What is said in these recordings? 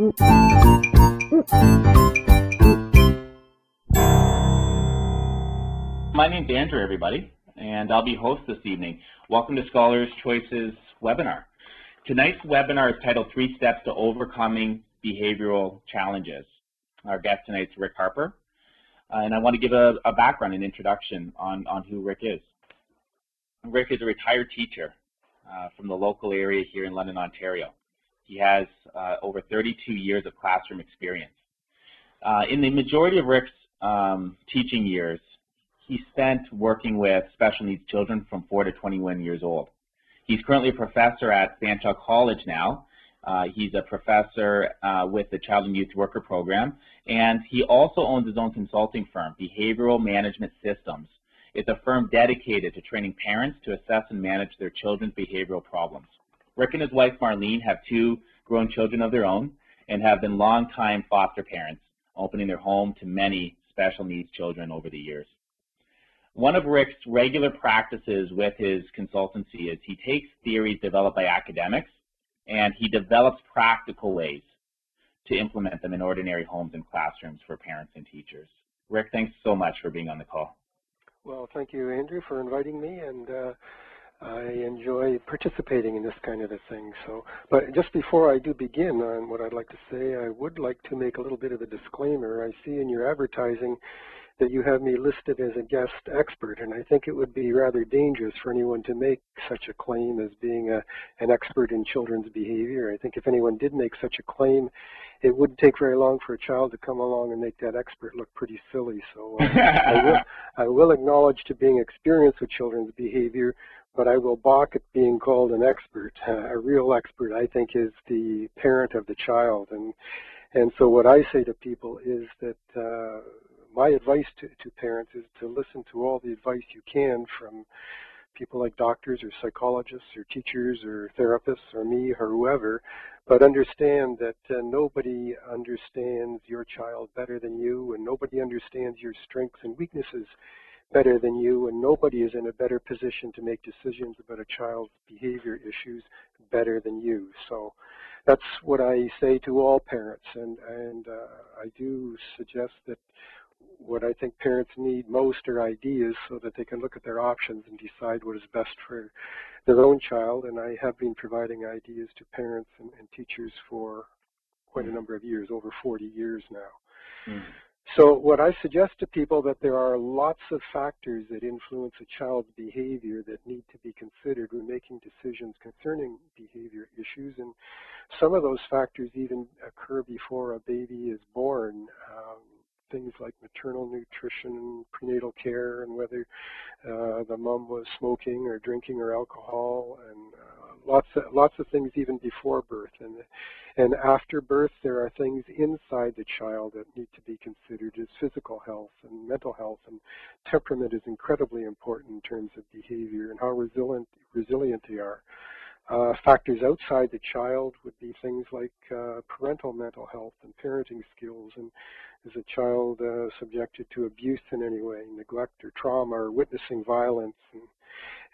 My name's Andrew, everybody, and I'll be host this evening. Welcome to Scholars Choice's webinar. Tonight's webinar is titled 3 Steps to Overcoming Behavioral Challenges. Our guest tonight is Rick Harper, and I want to give a background and introduction on who Rick is. Rick is a retired teacher from the local area here in London, Ontario. He has over 32 years of classroom experience. In the majority of Rick's teaching years, he spent working with special needs children from 4 to 21 years old. He's currently a professor at Fanshawe College now. He's a professor with the Child and Youth Worker Program, and he also owns his own consulting firm, Behavioral Management Systems. It's a firm dedicated to training parents to assess and manage their children's behavioral problems. Rick and his wife Marlene have 2 grown children of their own and have been longtime foster parents, opening their home to many special needs children over the years. One of Rick's regular practices with his consultancy is he takes theories developed by academics and he develops practical ways to implement them in ordinary homes and classrooms for parents and teachers. Rick, thanks so much for being on the call. Well, thank you, Andrew, for inviting me, and I enjoy participating in this kind of a thing. But just before I do begin on what I'd like to say, I would like to make a little bit of a disclaimer. I see in your advertising that you have me listed as a guest expert, and I think it would be rather dangerous for anyone to make such a claim as being an expert in children's behavior. I think if anyone did make such a claim, it wouldn't take very long for a child to come along and make that expert look pretty silly. So I will acknowledge to being experienced with children's behavior, but I will balk at being called an expert. A real expert, I think, is the parent of the child. And so what I say to people is that my advice to parents is to listen to all the advice you can from people like doctors or psychologists or teachers or therapists or me or whoever, but understand that nobody understands your child better than you, and nobody understands your strengths and weaknesses better than you, and nobody is in a better position to make decisions about a child's behavior issues better than you. So that's what I say to all parents, and I do suggest that what I think parents need most are ideas so that they can look at their options and decide what is best for their own child. And I have been providing ideas to parents and teachers for quite a number of years, over 40 years now. Mm. So what I suggest to people that there are lots of factors that influence a child's behavior that need to be considered when making decisions concerning behavior issues. And some of those factors even occur before a baby is born. Things like maternal nutrition, prenatal care, and whether the mom was smoking or drinking or alcohol, and lots of things even before birth. And after birth, there are things inside the child that need to be considered as physical health and mental health, and temperament is incredibly important in terms of behavior and how resilient they are. Factors outside the child would be things like parental mental health and parenting skills, and is a child subjected to abuse in any way, neglect or trauma, or witnessing violence,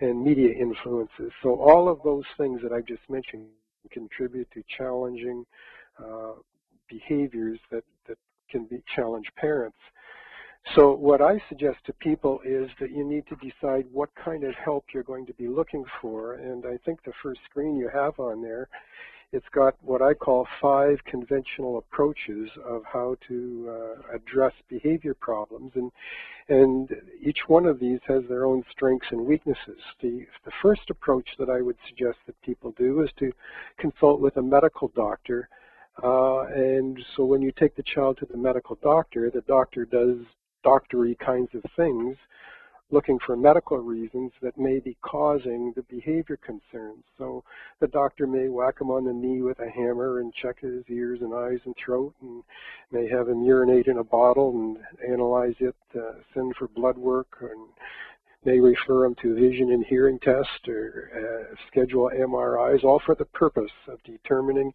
and media influences. So all of those things that I've just mentioned contribute to challenging behaviors that can challenge parents. So what I suggest to people is that you need to decide what kind of help you're going to be looking for. And I think the first screen you have on there, it's got what I call 5 conventional approaches of how to address behavior problems. And each one of these has their own strengths and weaknesses. The first approach that I would suggest that people do is to consult with a medical doctor. And so when you take the child to the doctor does doctory kinds of things, looking for medical reasons that may be causing the behavior concerns. So the doctor may whack him on the knee with a hammer and check his ears and eyes and throat, and may have him urinate in a bottle and analyze it, send for blood work, and may refer him to vision and hearing test or schedule MRIs, all for the purpose of determining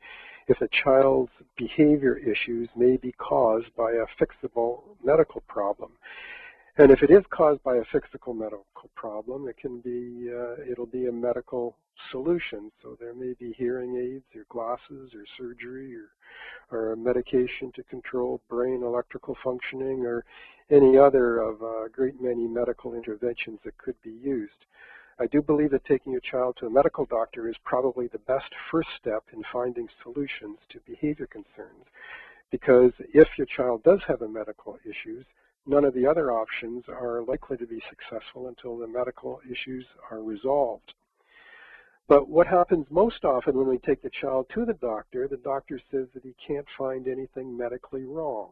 if a child's behavior issues may be caused by a fixable medical problem. And if it is caused by a physical medical problem, it can be, it'll be a medical solution. So there may be hearing aids or glasses or surgery or a medication to control brain electrical functioning or any other of a great many medical interventions that could be used. I do believe that taking your child to a medical doctor is probably the best first step in finding solutions to behavior concerns, because if your child does have a medical issues, none of the other options are likely to be successful until the medical issues are resolved. But what happens most often when we take the child to the doctor says that he can't find anything medically wrong.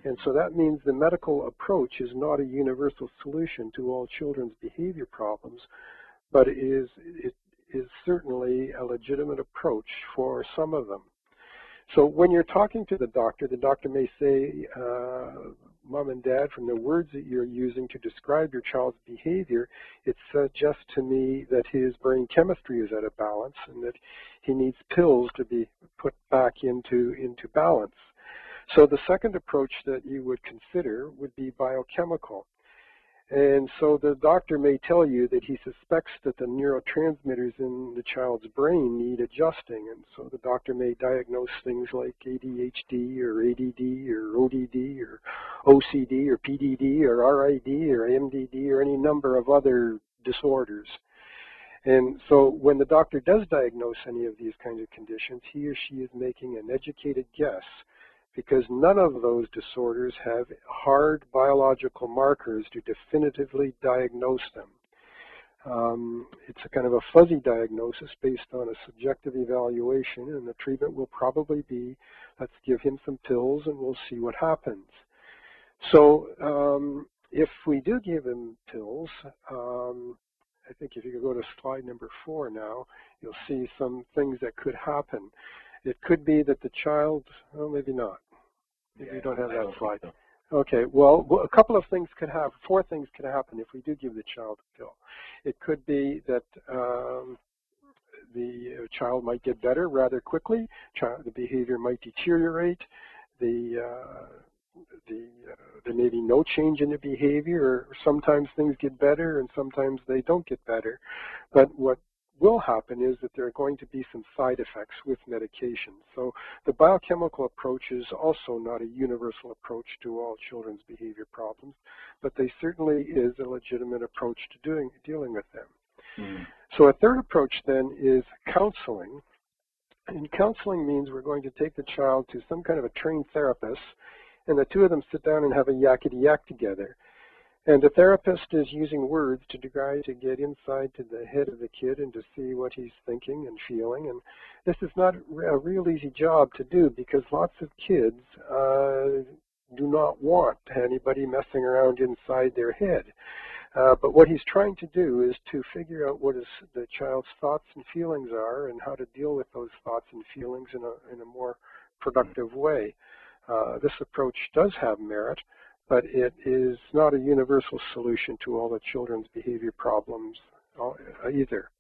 And so that means the medical approach is not a universal solution to all children's behavior problems, but it is certainly a legitimate approach for some of them. So when you're talking to the doctor may say, Mom and Dad, from the words that you're using to describe your child's behavior, it suggests to me that his brain chemistry is out of balance and that he needs pills to be put back into balance. So the second approach that you would consider would be biochemical. And so the doctor may tell you that he suspects that the neurotransmitters in the child's brain need adjusting. And so the doctor may diagnose things like ADHD or ADD or ODD or OCD or PDD or RID or MDD or any number of other disorders. And so when the doctor does diagnose any of these kinds of conditions, he or she is making an educated guess, because none of those disorders have hard biological markers to definitively diagnose them. It's a kind of a fuzzy diagnosis based on a subjective evaluation, and the treatment will probably be, let's give him some pills and we'll see what happens. So if we do give him pills, I think if you could go to slide number 4 now, you'll see some things that could happen. It could be that the child, well, maybe not. Maybe you don't have that slide. Okay, well, a couple of things could happen. 4 things could happen if we do give the child a pill. It could be that the child might get better rather quickly. The behavior might deteriorate. There may be no change in the behavior, or sometimes things get better and sometimes they don't get better. But what will happen is that there are going to be some side effects with medication. So the biochemical approach is also not a universal approach to all children's behavior problems, but they certainly is a legitimate approach to dealing with them. So a third approach then is counseling. And counseling means we're going to take the child to some kind of a trained therapist, and the two of them sit down and have a yakety-yak together. And the therapist is using words to try to get inside to the head of the kid and to see what he's thinking and feeling. And this is not a real easy job to do, because lots of kids do not want anybody messing around inside their head. But what he's trying to do is to figure out what the child's thoughts and feelings are and how to deal with those thoughts and feelings in a more productive way. This approach does have merit, but it is not a universal solution to all the children's behavior problems either.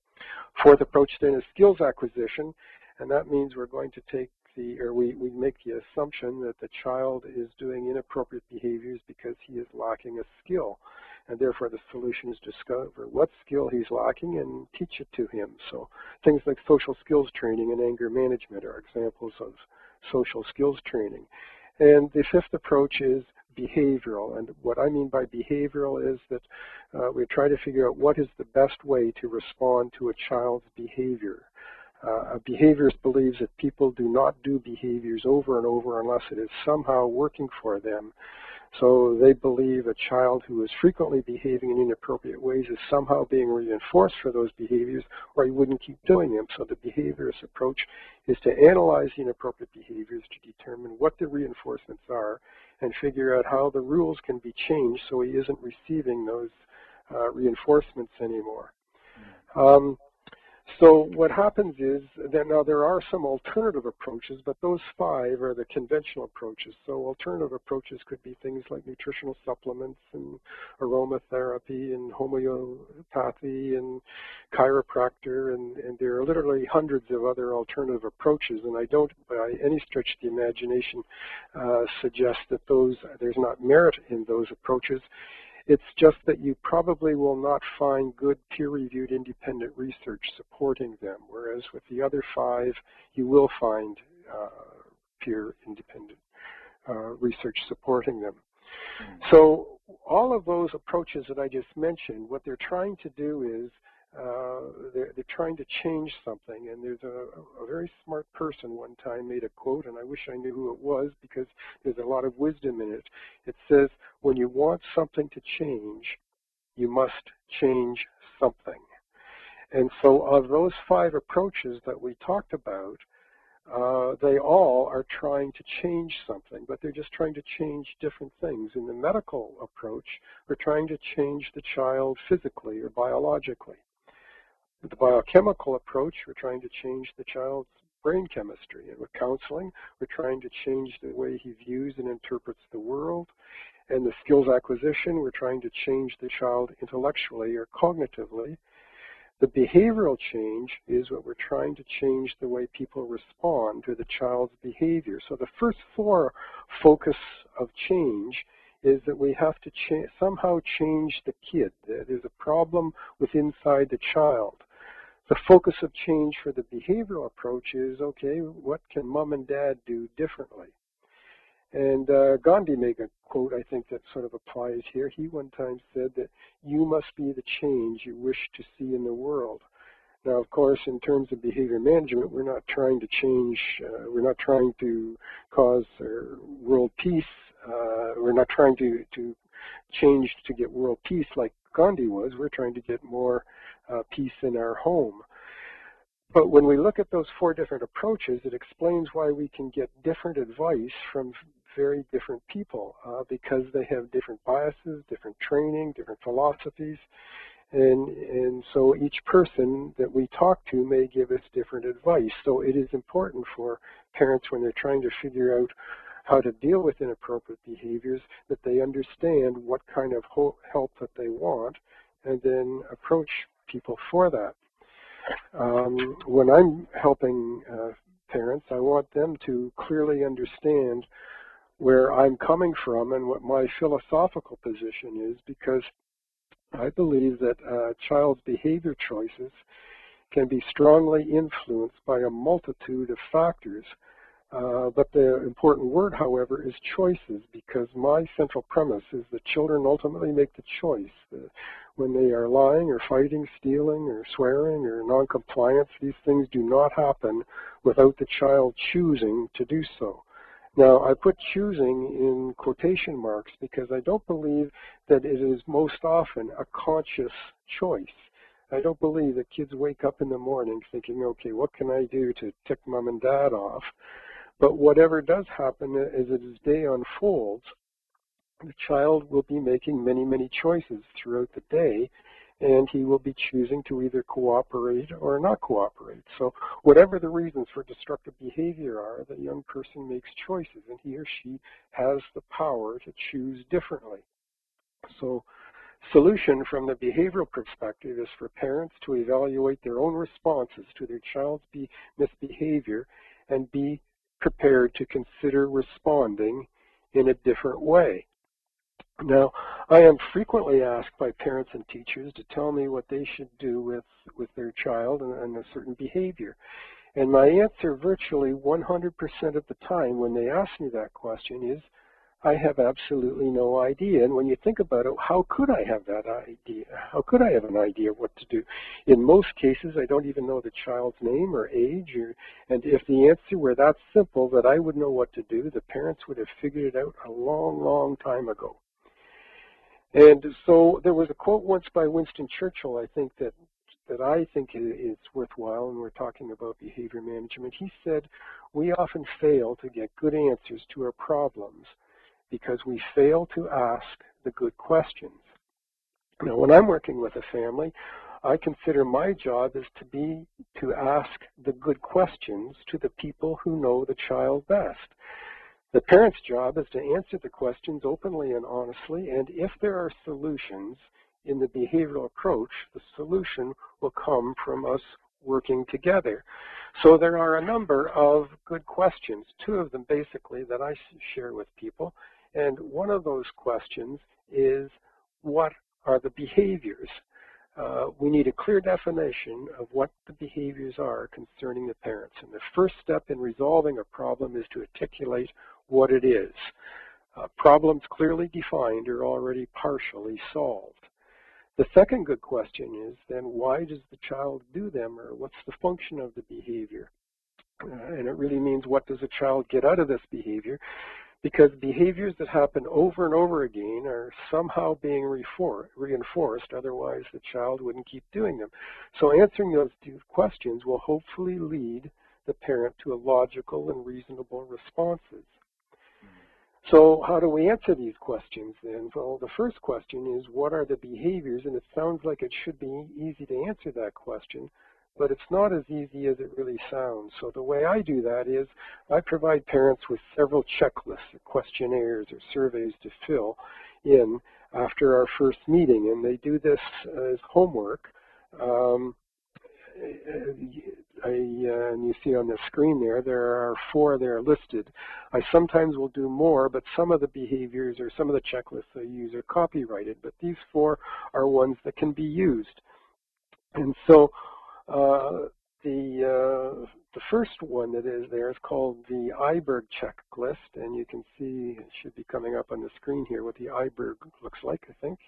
Fourth approach then is skills acquisition, and that means we're going to take we make the assumption that the child is doing inappropriate behaviors because he is lacking a skill, and therefore the solution is discover what skill he's lacking and teach it to him. So things like social skills training and anger management are examples of social skills training. And the fifth approach is behavioral, and what I mean by behavioral is that we try to figure out what is the best way to respond to a child's behavior. A behaviorist believes that people do not do behaviors over and over unless it is somehow working for them. So they believe a child who is frequently behaving in inappropriate ways is somehow being reinforced for those behaviors, or he wouldn't keep doing them. So the behaviorist approach is to analyze the inappropriate behaviors to determine what the reinforcements are and figure out how the rules can be changed so he isn't receiving those reinforcements anymore. So what happens is that now there are some alternative approaches, but those 5 are the conventional approaches. So alternative approaches could be things like nutritional supplements and aromatherapy and homeopathy and chiropractor, and there are literally hundreds of other alternative approaches, and I don't by any stretch of the imagination suggest that there's not merit in those approaches. It's just that you probably will not find good peer-reviewed independent research supporting them, whereas with the other 5, you will find peer independent research supporting them. So all of those approaches that I just mentioned, what they're trying to do is they're trying to change something. And there's a very smart person one time made a quote, and I wish I knew who it was because there's a lot of wisdom in it. It says, when you want something to change, you must change something. And so of those 5 approaches that we talked about, they all are trying to change something, but they're just trying to change different things. In the medical approach, we're trying to change the child physically or biologically. With the biochemical approach, we're trying to change the child's brain chemistry. And with counseling, we're trying to change the way he views and interprets the world. And the skills acquisition, we're trying to change the child intellectually or cognitively. The behavioral change is what we're trying to change the way people respond to the child's behavior. So the first 4 focus of change is that we have to somehow change the kid. There's a problem with inside the child. The focus of change for the behavioral approach is, okay, what can mom and dad do differently? And Gandhi made a quote, I think, that sort of applies here. He one time said that you must be the change you wish to see in the world. Now, of course, in terms of behavior management, we're not trying to change, we're not trying to cause world peace. We're not trying to change to get world peace like Gandhi was. We're trying to get more peace in our home. But when we look at those 4 different approaches, it explains why we can get different advice from very different people because they have different biases, different training, different philosophies. And so each person that we talk to may give us different advice. So it is important for parents when they're trying to figure out how to deal with inappropriate behaviors that they understand what kind of help that they want and then approach people for that. When I'm helping parents, I want them to clearly understand where I'm coming from and what my philosophical position is, because I believe that a child's behavior choices can be strongly influenced by a multitude of factors. But the important word, however, is choices, because my central premise is that children ultimately make the choice. When they are lying or fighting, stealing or swearing or non-compliance, these things do not happen without the child choosing to do so. Now, I put choosing in quotation marks because I don't believe that it is most often a conscious choice. I don't believe that kids wake up in the morning thinking, okay, what can I do to tick mom and dad off? But whatever does happen as his day unfolds, the child will be making many, many choices throughout the day, and he will be choosing to either cooperate or not cooperate. So whatever the reasons for destructive behavior are, the young person makes choices, and he or she has the power to choose differently. So solution from the behavioral perspective is for parents to evaluate their own responses to their child's misbehavior and be prepared to consider responding in a different way. Now, I am frequently asked by parents and teachers to tell me what they should do with their child and a certain behavior. And my answer virtually 100% of the time when they ask me that question is, I have absolutely no idea. And when you think about it, how could I have that idea? How could I have an idea of what to do? In most cases, I don't even know the child's name or age. And if the answer were that simple that I would know what to do, the parents would have figured it out a long, long time ago. And so there was a quote once by Winston Churchill, I think, that I think is worthwhile when we're talking about behavior management. He said, we often fail to get good answers to our problems because we fail to ask the good questions. Now, when I'm working with a family, I consider my job is to ask the good questions to the people who know the child best. The parent's job is to answer the questions openly and honestly, and if there are solutions in the behavioral approach, the solution will come from us working together. So there are a number of good questions, 2 of them basically that I share with people, and one of those questions is, what are the behaviors? We need a clear definition of what the behaviors are concerning the parents. And the first step in resolving a problem is to articulate what it is. Problems clearly defined are already partially solved. The second good question is then, why does the child do them, or what's the function of the behavior? And it really means, what does a child get out of this behavior? Because behaviors that happen over and over again are somehow being reinforced, otherwise the child wouldn't keep doing them. So answering those two questions will hopefully lead the parent to a logical and reasonable responses. So how do we answer these questions then? Well, the first question is, what are the behaviors? And it sounds like it should be easy to answer that question, but it's not as easy as it really sounds. So the way I do that is I provide parents with several checklists, or questionnaires, or surveys to fill in after our first meeting, and they do this as homework. And you see on the screen there are 4 there listed. I sometimes will do more, but some of the behaviors or some of the checklists I use are copyrighted, but these 4 are ones that can be used. And so the first one that is there is called the iBerg checklist, and you can see, it should be coming up on the screen here, what the iBerg looks like, I think.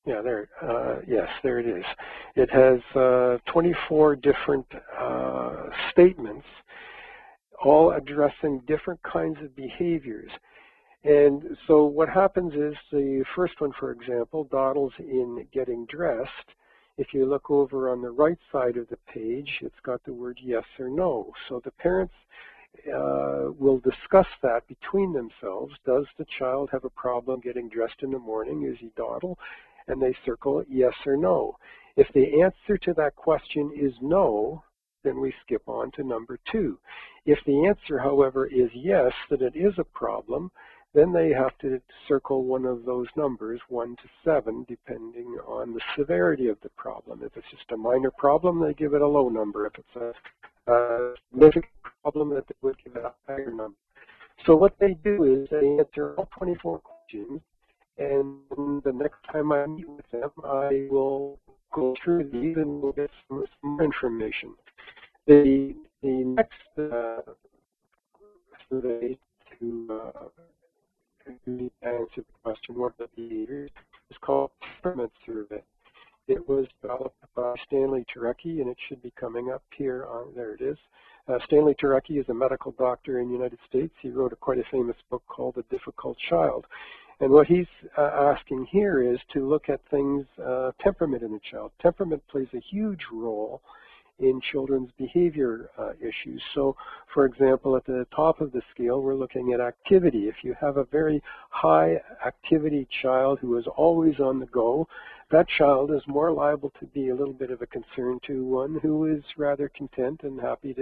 Yeah, there. Yes, there it is. It has 24 different statements, all addressing different kinds of behaviors. And so what happens is, the first one, for example, dawdles in getting dressed. If you look over on the right side of the page, it's got the word yes or no. So the parents will discuss that between themselves. Does the child have a problem getting dressed in the morning? Is he dawdle? And they circle yes or no. If the answer to that question is no, then we skip on to number 2. If the answer, however, is yes, that it is a problem, then they have to circle one of those numbers, 1 to 7, depending on the severity of the problem. If it's just a minor problem, they give it a low number. If it's a significant problem, that they would give it a higher number. So what they do is they answer all 24 questions, and the next time I meet with them, I will go through these and we'll get some more information. The next survey to answer the question, what are the behaviors, is called Temperament Survey. It was developed by Stanley Turecki, and it should be coming up here. There it is. Stanley Turecki is a medical doctor in the United States. He wrote quite a famous book called The Difficult Child. And what he's asking here is to look at things, temperament in a child. Temperament plays a huge role in children's behavior issues. So, for example, at the top of the scale, we're looking at activity. If you have a very high activity child who is always on the go, that child is more liable to be a little bit of a concern to one who is rather content and happy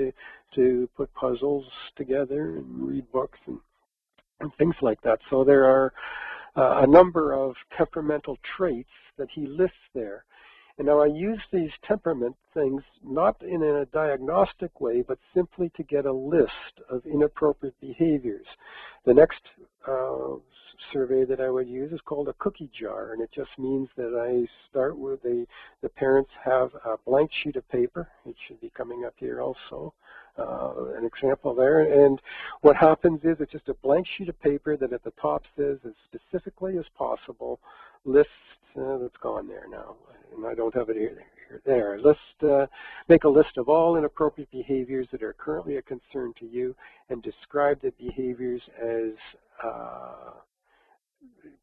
to put puzzles together and read books and things like that. So there are a number of temperamental traits that he lists there. And now I use these temperament things not in a diagnostic way, but simply to get a list of inappropriate behaviors. The next survey that I would use is called a cookie jar, and it just means that I start with the parents have a blank sheet of paper. It should be coming up here also, an example there. And what happens is it's just a blank sheet of paper that at the top says, as specifically as possible, lists, that's gone there now, and I don't have it here. There. Make a list of all inappropriate behaviors that are currently a concern to you, and describe the behaviors as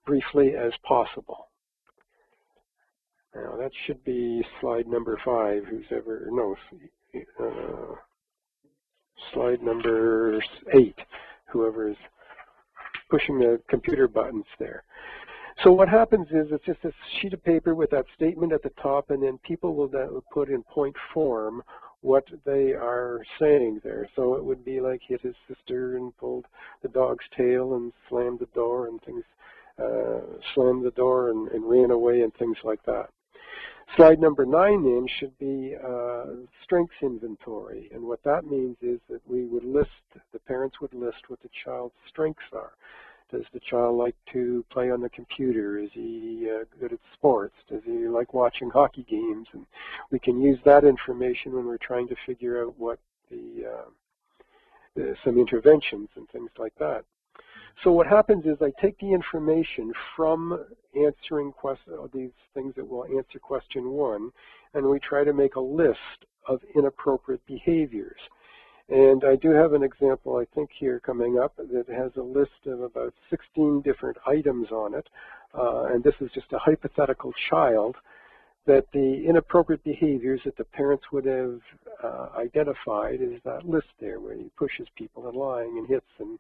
briefly as possible. Now that should be slide number 5. Who's ever slide number 8. Whoever is pushing the computer buttons there. So what happens is it's just a sheet of paper with that statement at the top, and then people will put in point form what they are saying there. So it would be like hit his sister and pulled the dog's tail and slammed the door and things, slammed the door and ran away and things like that. Slide number 9 then should be strengths inventory. And what that means is that we would list, the parents would list what the child's strengths are. Does the child like to play on the computer? Is he good at sports? Does he like watching hockey games? And we can use that information when we're trying to figure out what some interventions and things like that. So what happens is I take the information from answering these things that will answer question 1, and we try to make a list of inappropriate behaviors. And I do have an example, I think, here coming up that has a list of about 16 different items on it. And this is just a hypothetical child, that the inappropriate behaviors that the parents would have identified is that list there where he pushes people and lying and hits and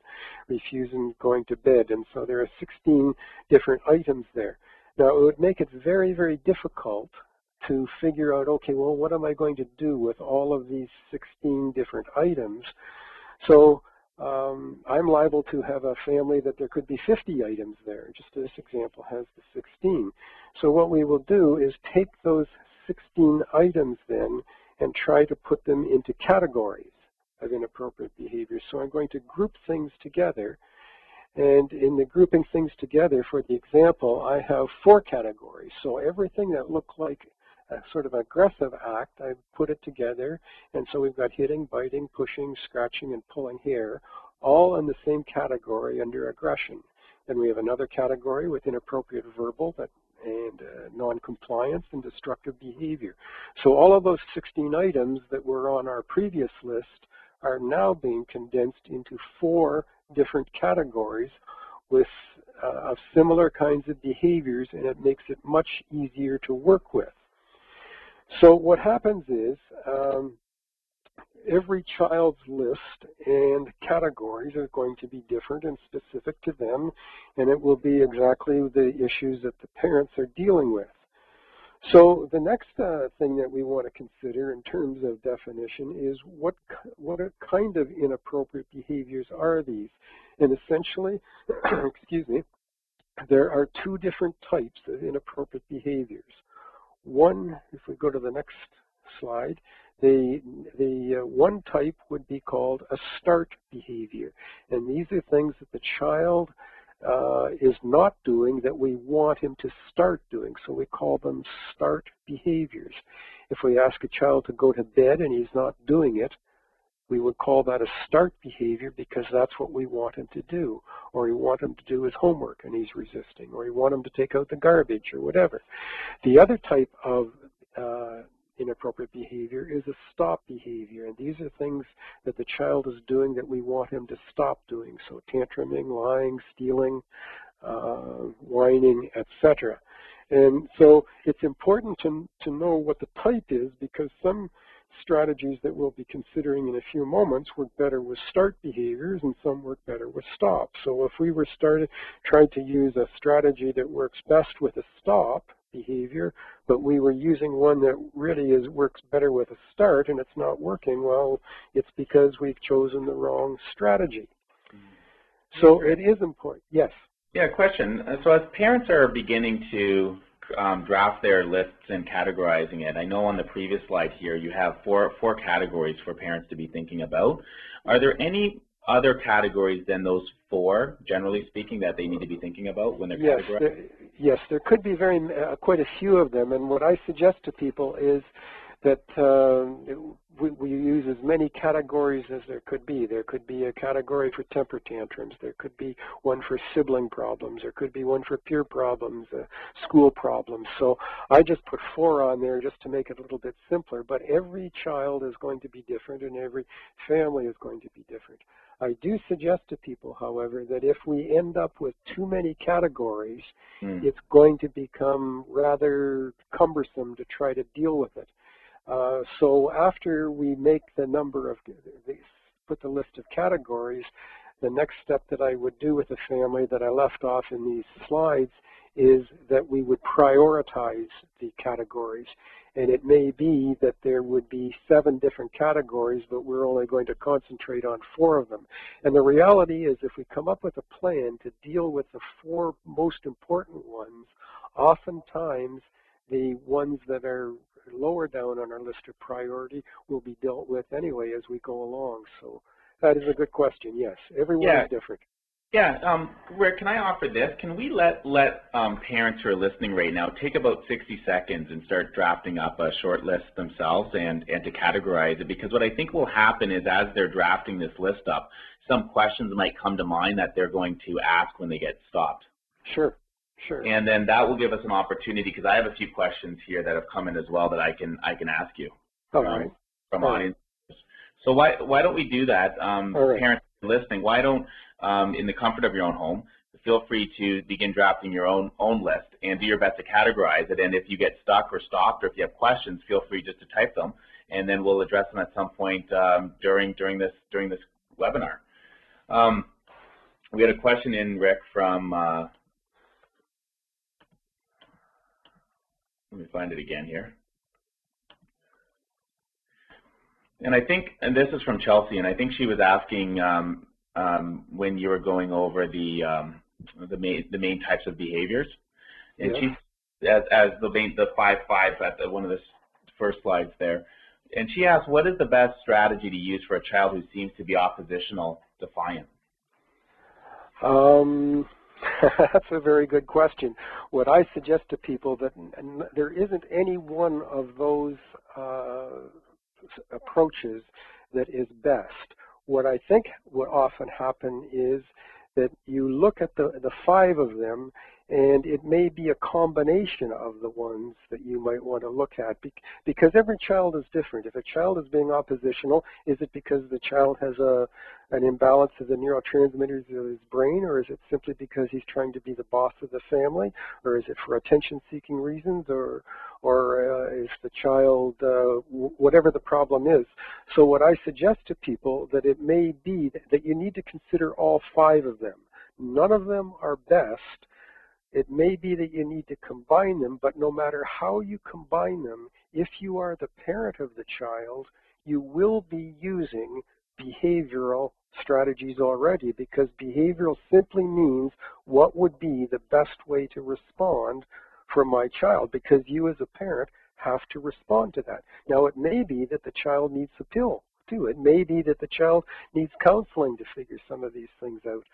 refusing going to bed. And so there are 16 different items there. Now, it would make it very, very difficult to figure out, okay, well, what am I going to do with all of these 16 different items? So I'm liable to have a family that there could be 50 items there. Just this example has the 16. So what we will do is take those 16 items then and try to put them into categories of inappropriate behavior. So I'm going to group things together. And in the grouping things together, for the example, I have 4 categories. So everything that looked like a sort of aggressive act, I put it together, and so we've got hitting, biting, pushing, scratching, and pulling hair, all in the same category under aggression. Then we have another category with inappropriate verbal and non-compliance and destructive behavior. So all of those 16 items that were on our previous list are now being condensed into 4 different categories with of similar kinds of behaviors, and it makes it much easier to work with. So what happens is every child's list and categories are going to be different and specific to them, and it will be exactly the issues that the parents are dealing with. So the next thing that we want to consider in terms of definition is what kind of inappropriate behaviors are these? And essentially, excuse me, there are 2 different types of inappropriate behaviors. One, if we go to the next slide, the one type would be called a start behavior. And these are things that the child is not doing that we want him to start doing. So we call them start behaviors. If we ask a child to go to bed and he's not doing it, we would call that a start behavior because that's what we want him to do. Or we want him to do his homework and he's resisting. Or we want him to take out the garbage or whatever. The other type of inappropriate behavior is a stop behavior. And these are things that the child is doing that we want him to stop doing. So tantruming, lying, stealing, whining, etc. And so it's important to know what the type is, because some strategies that we'll be considering in a few moments work better with start behaviors and some work better with stop. So if we were trying to use a strategy that works best with a stop behavior, but we were using one that really works better with a start and it's not working, well, it's because we've chosen the wrong strategy. So it is important. Yes? Yeah, question. So as parents are beginning to draft their lists and categorizing it, I know on the previous slide here you have four categories for parents to be thinking about. Are there any other categories than those 4, generally speaking, that they need to be thinking about when they're categorizing? Yes, there could be quite a few of them, and what I suggest to people is that we use as many categories as there could be. There could be a category for temper tantrums. There could be one for sibling problems. There could be one for peer problems, school problems. So I just put 4 on there just to make it a little bit simpler. But every child is going to be different, and every family is going to be different. I do suggest to people, however, that if we end up with too many categories, it's going to become rather cumbersome to try to deal with it. So after we make put the list of categories, the next step that I would do with the family that I left off in these slides is that we would prioritize the categories. And it may be that there would be 7 different categories, but we're only going to concentrate on 4 of them. And the reality is, if we come up with a plan to deal with the 4 most important ones, oftentimes the ones that are lower down on our list of priority will be dealt with anyway as we go along. So that is a good question. Yes, everyone is different. Yeah, Rick, can I offer this? Can we let parents who are listening right now take about 60 seconds and start drafting up a short list themselves and to categorize it? Because what I think will happen is as they're drafting this list up, some questions might come to mind that they're going to ask when they get stopped. Sure, sure. And then that will give us an opportunity, because I have a few questions here that have come in as well that I can ask you from audience. So why don't we do that? Parents listening, why don't, in the comfort of your own home, feel free to begin drafting your own list and do your best to categorize it. And if you get stuck or stopped, or if you have questions, feel free just to type them, and then we'll address them at some point during this webinar. We had a question in, Rick, from let me find it again here. And I think, and this is from Chelsea, and I think she was asking when you were going over the main types of behaviors, and she, as the 5 at one of the first slides there, and she asked, what is the best strategy to use for a child who seems to be oppositional, defiant? That's a very good question. What I suggest to people, that there isn't any one of those approaches that is best. What I think would often happen is that you look at the 5 of them, and it may be a combination of the ones that you might want to look at, because every child is different. If a child is being oppositional, is it because the child has an imbalance of the neurotransmitters of his brain, or is it simply because he's trying to be the boss of the family, or is it for attention-seeking reasons, or is the child, whatever the problem is. So what I suggest to people, that it may be that you need to consider all 5 of them. None of them are best. It may be that you need to combine them, but no matter how you combine them, if you are the parent of the child, you will be using behavioral strategies already, because behavioral simply means what would be the best way to respond for my child, because you as a parent have to respond to that. Now, it may be that the child needs a pill too. It may be that the child needs counseling to figure some of these things out.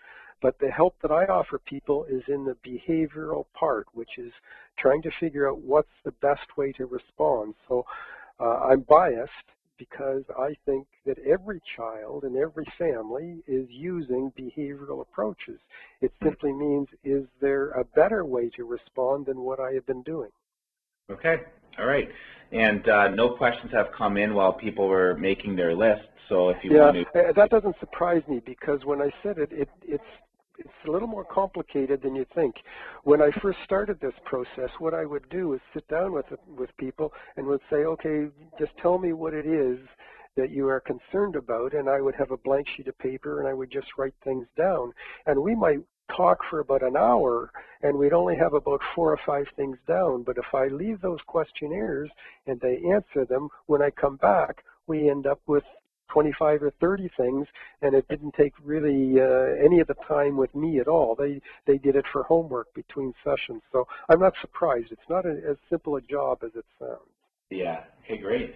But the help that I offer people is in the behavioral part, which is trying to figure out what's the best way to respond. So I'm biased because I think that every child and every family is using behavioral approaches. It simply means, is there a better way to respond than what I have been doing? Okay, all right. And no questions have come in while people were making their list. So if you want to... that doesn't surprise me, because when I said it's a little more complicated than you think. When I first started this process, what I would do is sit down with people and would say, okay, just tell me what it is that you are concerned about, and I would have a blank sheet of paper and I would just write things down. And we might talk for about an hour and we'd only have about 4 or 5 things down, but if I leave those questionnaires and they answer them, when I come back, we end up with 25 or 30 things, and it didn't take really any of the time with me at all. They did it for homework between sessions. So I'm not surprised. It's not as simple a job as it sounds. Yeah, okay, great.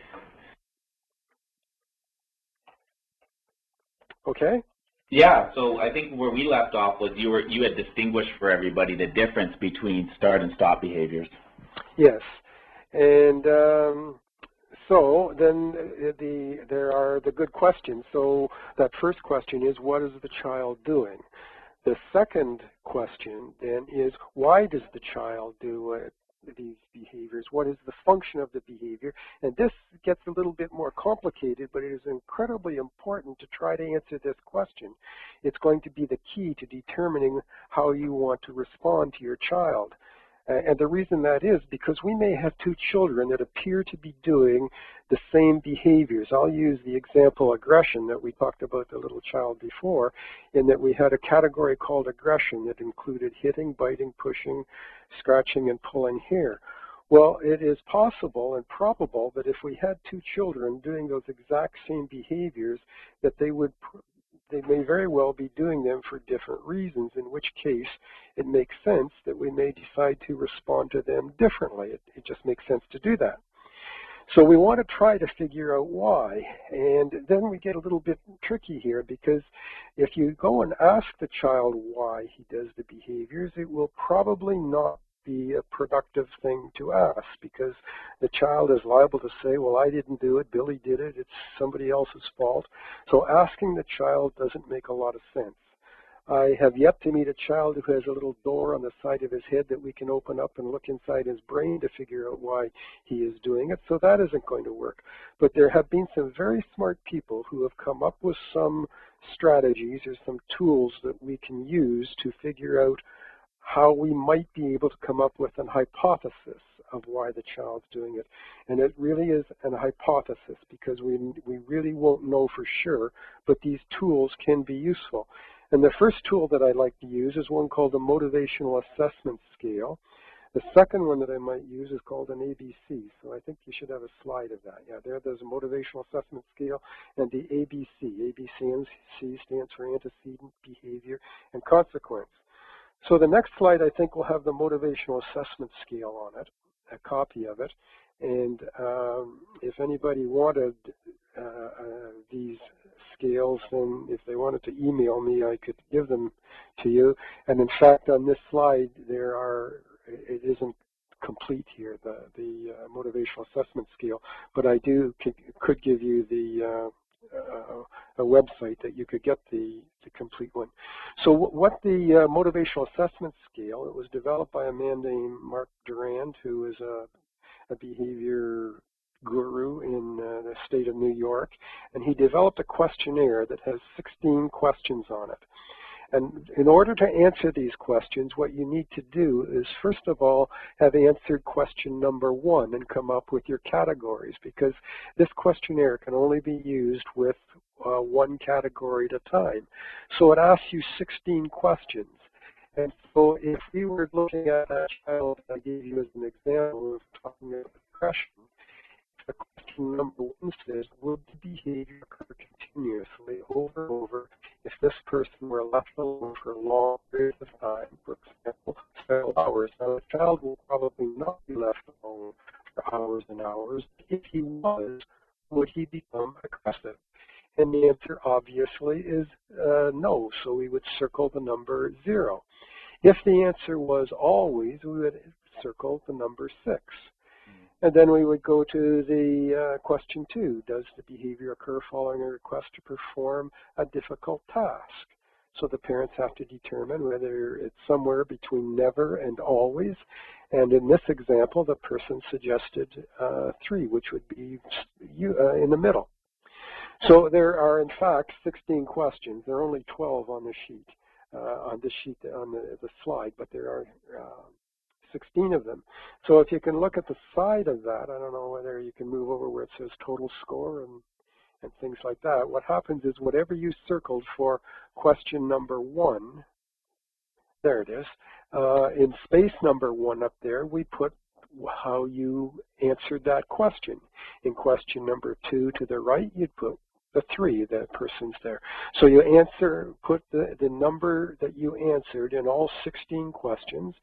Okay. Yeah, so I think where we left off was you had distinguished for everybody the difference between start and stop behaviors. Yes, and so then there are the good questions. So that first question is, what is the child doing? The second question then is, why does the child do these behaviors? What is the function of the behavior? And this gets a little bit more complicated, but it is incredibly important to try to answer this question. It's going to be the key to determining how you want to respond to your child. And the reason that is because we may have 2 children that appear to be doing the same behaviors. I'll use the example aggression that we talked about the little child before, in that we had a category called aggression that included hitting, biting, pushing, scratching, and pulling hair. Well, it is possible and probable that if we had 2 children doing those exact same behaviors, that they may very well be doing them for different reasons, in which case it makes sense that we may decide to respond to them differently. It just makes sense to do that. So we want to try to figure out why, and then we get a little bit tricky here, because if you go and ask the child why he does the behaviors, it will probably not be a productive thing to ask, because the child is liable to say, well, I didn't do it, Billy did it, it's somebody else's fault. So asking the child doesn't make a lot of sense. I have yet to meet a child who has a little door on the side of his head that we can open up and look inside his brain to figure out why he is doing it, so that isn't going to work. But there have been some very smart people who have come up with some strategies or some tools that we can use to figure out how we might be able to come up with an hypothesis of why the child's doing it. And it really is an hypothesis, because we really won't know for sure, but these tools can be useful. And the first tool that I like to use is one called the Motivational Assessment Scale. The second one that I might use is called an ABC. So I think you should have a slide of that. Yeah, there's a Motivational Assessment Scale and the ABC. ABC stands for antecedent, behavior, and consequence. So the next slide, I think, will have the Motivational Assessment Scale on it, a copy of it. And if anybody wanted these scales, then if they wanted to email me, I could give them to you. And in fact, on this slide, it isn't complete here, the Motivational Assessment Scale, but I could give you the a website that you could get the complete one. So what the Motivational Assessment Scale, it was developed by a man named Mark Durand, who is a behavior guru in the state of New York, and he developed a questionnaire that has 16 questions on it. And in order to answer these questions, what you need to do is, first of all, have answered question number 1 and come up with your categories, because this questionnaire can only be used with one category at a time. So it asks you 16 questions. And so if we were looking at that child I gave you as an example of talking about depression, the question number 1 says, would the behavior occur continuously over and over if this person were left alone for a long period of time, for example, several hours? Now, the child will probably not be left alone for hours and hours. If he was, would he become aggressive? And the answer, obviously, is no, so we would circle the number 0. If the answer was always, we would circle the number 6. And then we would go to the question 2. Does the behavior occur following a request to perform a difficult task? So the parents have to determine whether it's somewhere between never and always. And in this example, the person suggested 3, which would be in the middle. So there are, in fact, 16 questions. There are only 12 on the sheet, on the slide, but there are 16 of them. So if you can look at the side of that, I don't know whether you can move over where it says total score and things like that. What happens is whatever you circled for question number 1, there it is, in space number 1 up there, we put how you answered that question. In question number 2 to the right, you'd put the 3, that person's there. So you put the number that you answered in all 16 questions,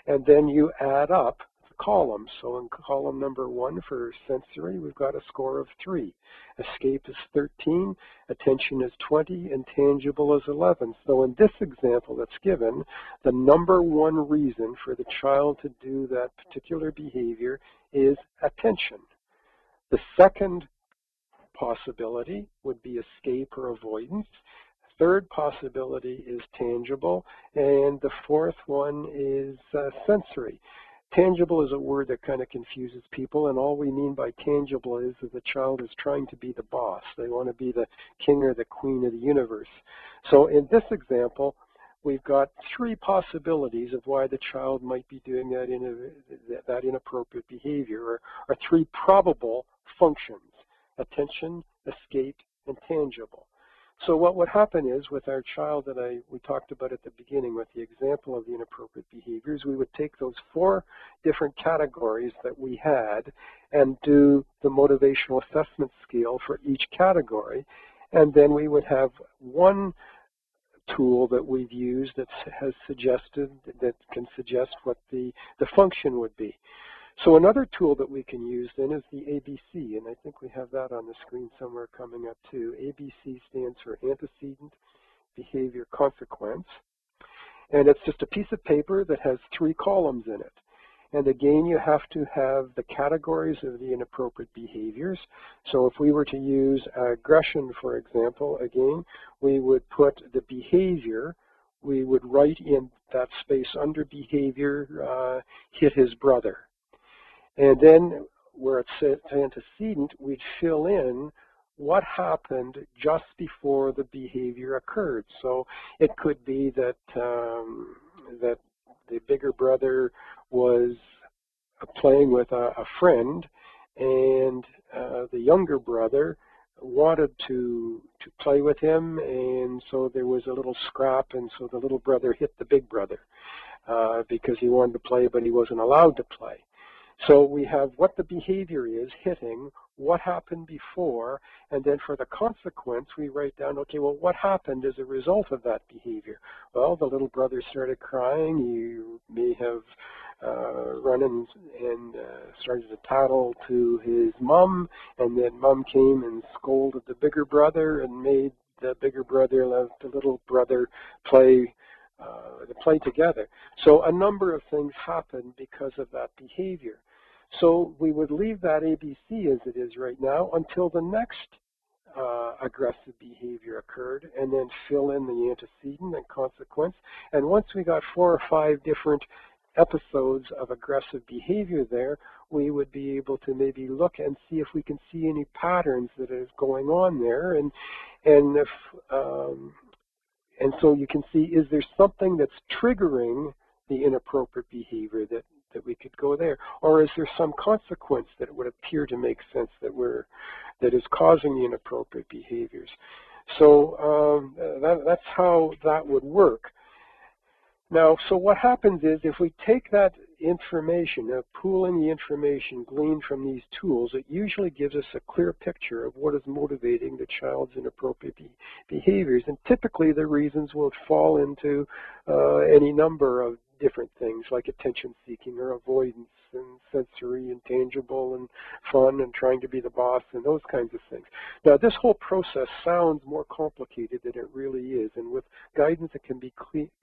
and then you add up the columns. So in column number 1 for sensory, we've got a score of 3. Escape is 13, attention is 20, and tangible is 11. So in this example that's given, the number 1 reason for the child to do that particular behavior is attention. The second possibility would be escape or avoidance. Third possibility is tangible, and the fourth one is sensory. Tangible is a word that kind of confuses people, and all we mean by tangible is that the child is trying to be the boss. They want to be the king or the queen of the universe. So in this example, we've got 3 possibilities of why the child might be doing that inappropriate behavior, or 3 probable functions: attention, escape, and tangible. So what would happen is with our child that we talked about at the beginning with the example of the inappropriate behaviors, we would take those 4 different categories that we had and do the motivational assessment scale for each category. And then we would have one tool that we've used that can suggest what the function would be. So another tool that we can use then is the ABC, and I think we have that on the screen somewhere coming up too. ABC stands for Antecedent Behavior Consequence, and it's just a piece of paper that has 3 columns in it. And again, you have to have the categories of the inappropriate behaviors. So if we were to use aggression, for example, again, we would put the behavior, we would write in that space under behavior, hit his brother. And then where it says antecedent, we'd fill in what happened just before the behavior occurred. So it could be that that the bigger brother was playing with a friend, and the younger brother wanted to play with him, and so there was a little scrap, and so the little brother hit the big brother because he wanted to play, but he wasn't allowed to play. So we have what the behavior is, hitting, what happened before, and then for the consequence, we write down, okay, well, what happened as a result of that behavior? Well, the little brother started crying. He may have run and started to tattle to his mom, and then mom came and scolded the bigger brother and made the bigger brother let the little brother play together. So a number of things happened because of that behavior. So we would leave that ABC as it is right now until the next aggressive behavior occurred, and then fill in the antecedent and consequence. And once we got 4 or 5 different episodes of aggressive behavior there, we would be able to maybe look and see if we can see any patterns that is going on there, and if and so you can see, is there something that's triggering the inappropriate behavior that we could go there? Or is there some consequence that would appear to make sense that is causing the inappropriate behaviors? So that's how that would work. Now, so what happens is if we take that information, pooling the information gleaned from these tools, it usually gives us a clear picture of what is motivating the child's inappropriate behaviors. And typically the reasons will fall into any number of different things like attention seeking or avoidance and sensory and tangible and fun and trying to be the boss and those kinds of things. Now this whole process sounds more complicated than it really is, and with guidance it can be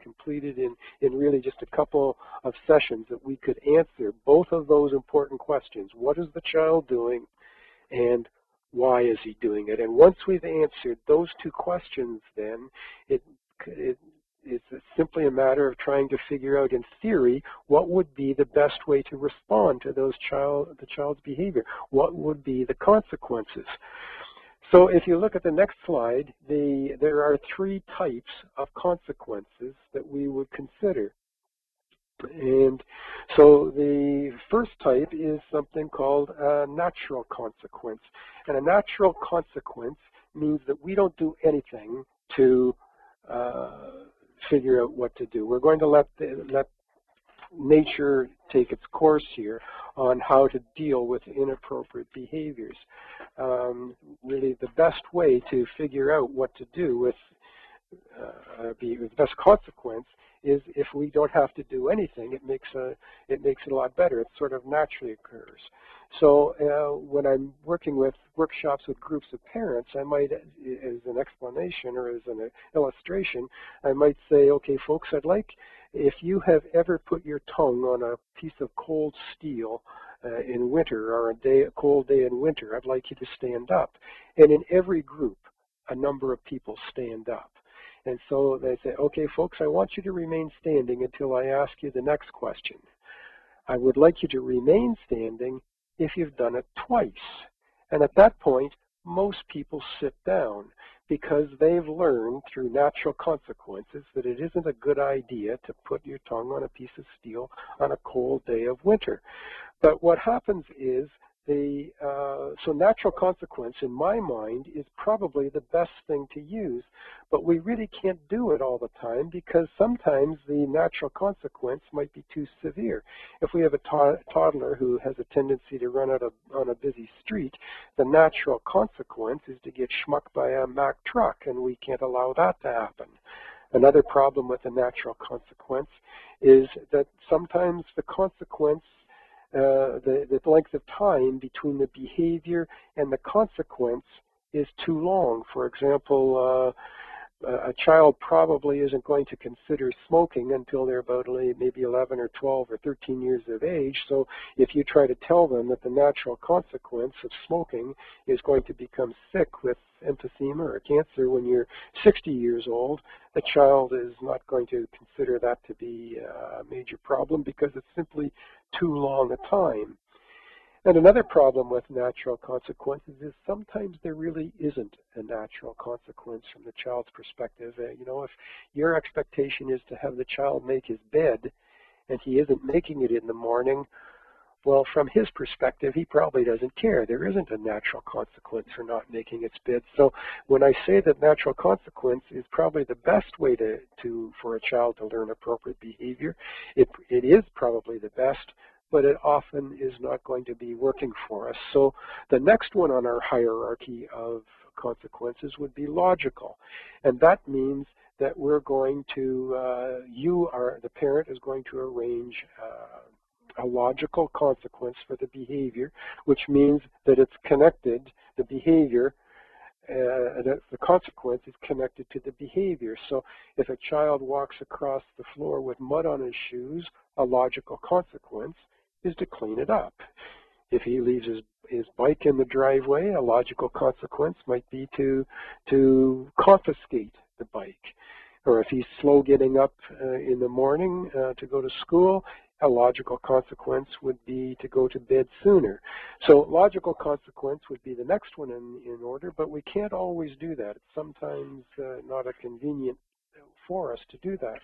completed in really just a couple of sessions that we could answer both of those important questions. What is the child doing and why is he doing it? And once we've answered those 2 questions, then it's simply a matter of trying to figure out, in theory, what would be the best way to respond to the child's behavior. What would be the consequences? So if you look at the next slide, there are 3 types of consequences that we would consider. And so the first type is something called a natural consequence. And a natural consequence means that we don't do anything to figure out what to do. We're going to let nature take its course here on how to deal with inappropriate behaviors. Really the best way to figure out what to do with the best consequence is if we don't have to do anything. It makes it a lot better. It sort of naturally occurs. So when I'm working with workshops with groups of parents, I might, as an explanation or as an illustration, I might say, okay, folks, I'd like, if you have ever put your tongue on a piece of cold steel in winter or a cold day in winter, I'd like you to stand up. And in every group, a number of people stand up. And so they say, okay, folks, I want you to remain standing until I ask you the next question. I would like you to remain standing if you've done it twice. And at that point, most people sit down because they've learned through natural consequences that it isn't a good idea to put your tongue on a piece of steel on a cold day of winter. But what happens is so natural consequence, in my mind, is probably the best thing to use, but we really can't do it all the time because sometimes the natural consequence might be too severe. If we have a toddler who has a tendency to run out on a busy street, the natural consequence is to get schmucked by a Mack truck, and we can't allow that to happen. Another problem with the natural consequence is that sometimes the consequence the length of time between the behavior and the consequence is too long. For example, a child probably isn't going to consider smoking until they're about maybe 11 or 12 or 13 years of age. So if you try to tell them that the natural consequence of smoking is going to become sick with emphysema or cancer when you're 60 years old, the child is not going to consider that to be a major problem because it's simply too long a time. And another problem with natural consequences is sometimes there really isn't a natural consequence from the child's perspective. You know, if your expectation is to have the child make his bed and he isn't making it in the morning, well, from his perspective, he probably doesn't care. There isn't a natural consequence for not making its bed. So when I say that natural consequence is probably the best way for a child to learn appropriate behavior, it is probably the best, but it often is not going to be working for us. So the next one on our hierarchy of consequences would be logical. And that means that we're going to, the parent is going to arrange a logical consequence for the behavior, which means that it's connected, the behavior, the consequence is connected to the behavior. So if a child walks across the floor with mud on his shoes, a logical consequence is to clean it up. If he leaves his bike in the driveway, a logical consequence might be to confiscate the bike. Or if he's slow getting up in the morning to go to school, a logical consequence would be to go to bed sooner. So logical consequence would be the next one in order, but we can't always do that. It's sometimes not a convenient for us to do that.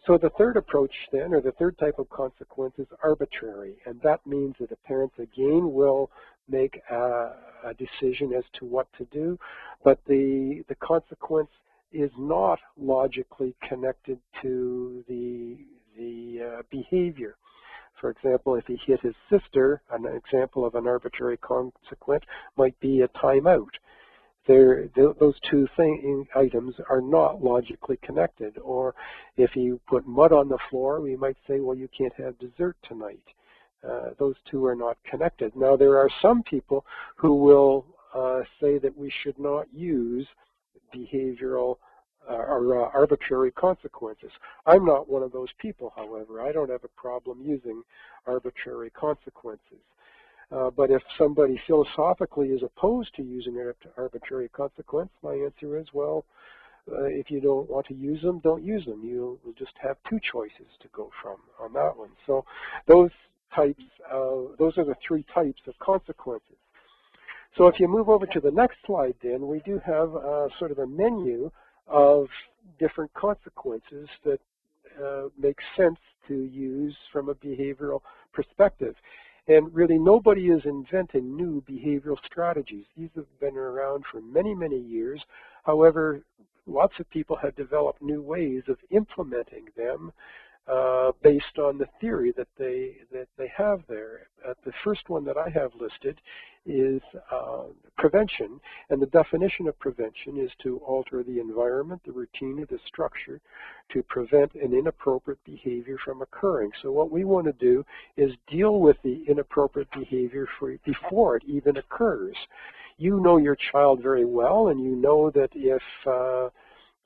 So the third approach then, or the third type of consequence, is arbitrary, and that means that the parents again will make a decision as to what to do, but the consequence is not logically connected to the behavior. For example, if he hit his sister, an example of an arbitrary consequence might be a timeout. Those two items are not logically connected. Or if you put mud on the floor, we might say, well, you can't have dessert tonight. Those two are not connected. Now, there are some people who will say that we should not use behavioral or arbitrary consequences. I'm not one of those people, however. I don't have a problem using arbitrary consequences. But if somebody philosophically is opposed to using an arbitrary consequence, my answer is, well, if you don't want to use them, don't use them. You'll just have two choices to go from on that one. So those are the three types of consequences. So if you move over to the next slide, then we do have sort of a menu of different consequences that make sense to use from a behavioral perspective. And really, nobody is inventing new behavioral strategies. These have been around for many, many years. However, lots of people have developed new ways of implementing them based on the theory that they have there. The first one that I have listed is prevention, and the definition of prevention is to alter the environment, the routine, or the structure to prevent an inappropriate behavior from occurring. So what we want to do is deal with the inappropriate behavior before it even occurs. You know your child very well, and you know that if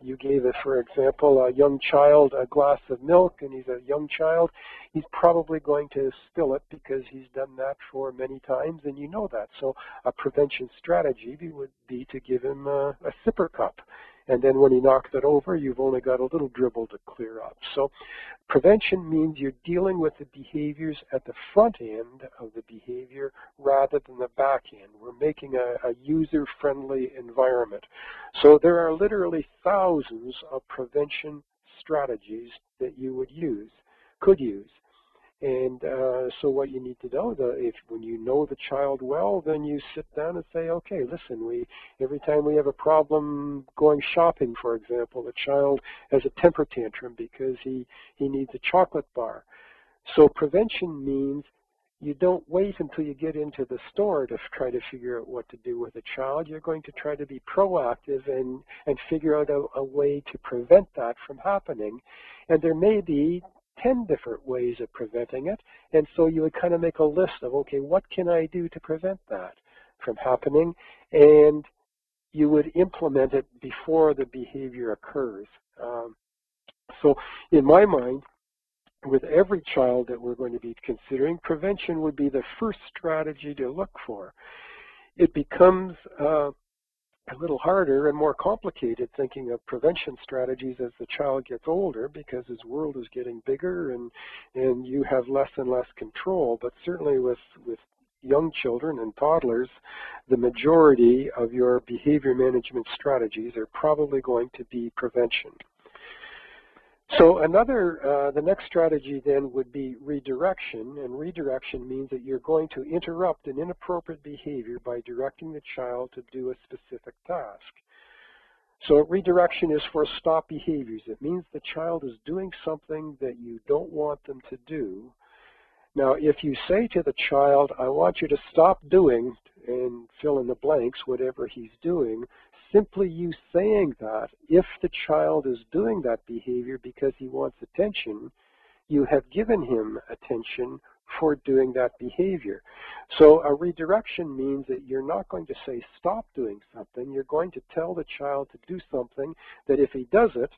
you gave, for example, a young child a glass of milk, and he's a young child, he's probably going to spill it because he's done that for many times, and you know that. So a prevention strategy would be to give him a sipper cup. And then when he knocks it over, you've only got a little dribble to clear up. So prevention means you're dealing with the behaviors at the front end of the behavior rather than the back end. We're making a user-friendly environment. So there are literally thousands of prevention strategies that you could use. And so what you need to know, when you know the child well, then you sit down and say, okay, listen, every time we have a problem going shopping, for example, the child has a temper tantrum because he needs a chocolate bar. So prevention means you don't wait until you get into the store to try to figure out what to do with a child. You're going to try to be proactive and figure out a way to prevent that from happening. And there may be 10 different ways of preventing it. And so you would kind of make a list of, okay, what can I do to prevent that from happening? And you would implement it before the behavior occurs. So in my mind, with every child that we're going to be considering, prevention would be the first strategy to look for. It becomes a little harder and more complicated thinking of prevention strategies as the child gets older, because his world is getting bigger and you have less and less control. But certainly with young children and toddlers, the majority of your behavior management strategies are probably going to be prevention. So the next strategy then would be redirection, and redirection means that you're going to interrupt an inappropriate behavior by directing the child to do a specific task. So redirection is for stop behaviors. It means the child is doing something that you don't want them to do. Now, if you say to the child, I want you to stop doing, and fill in the blanks, whatever he's doing, simply you saying that, if the child is doing that behavior because he wants attention, you have given him attention for doing that behavior. So a redirection means that you're not going to say stop doing something. You're going to tell the child to do something that if he does it,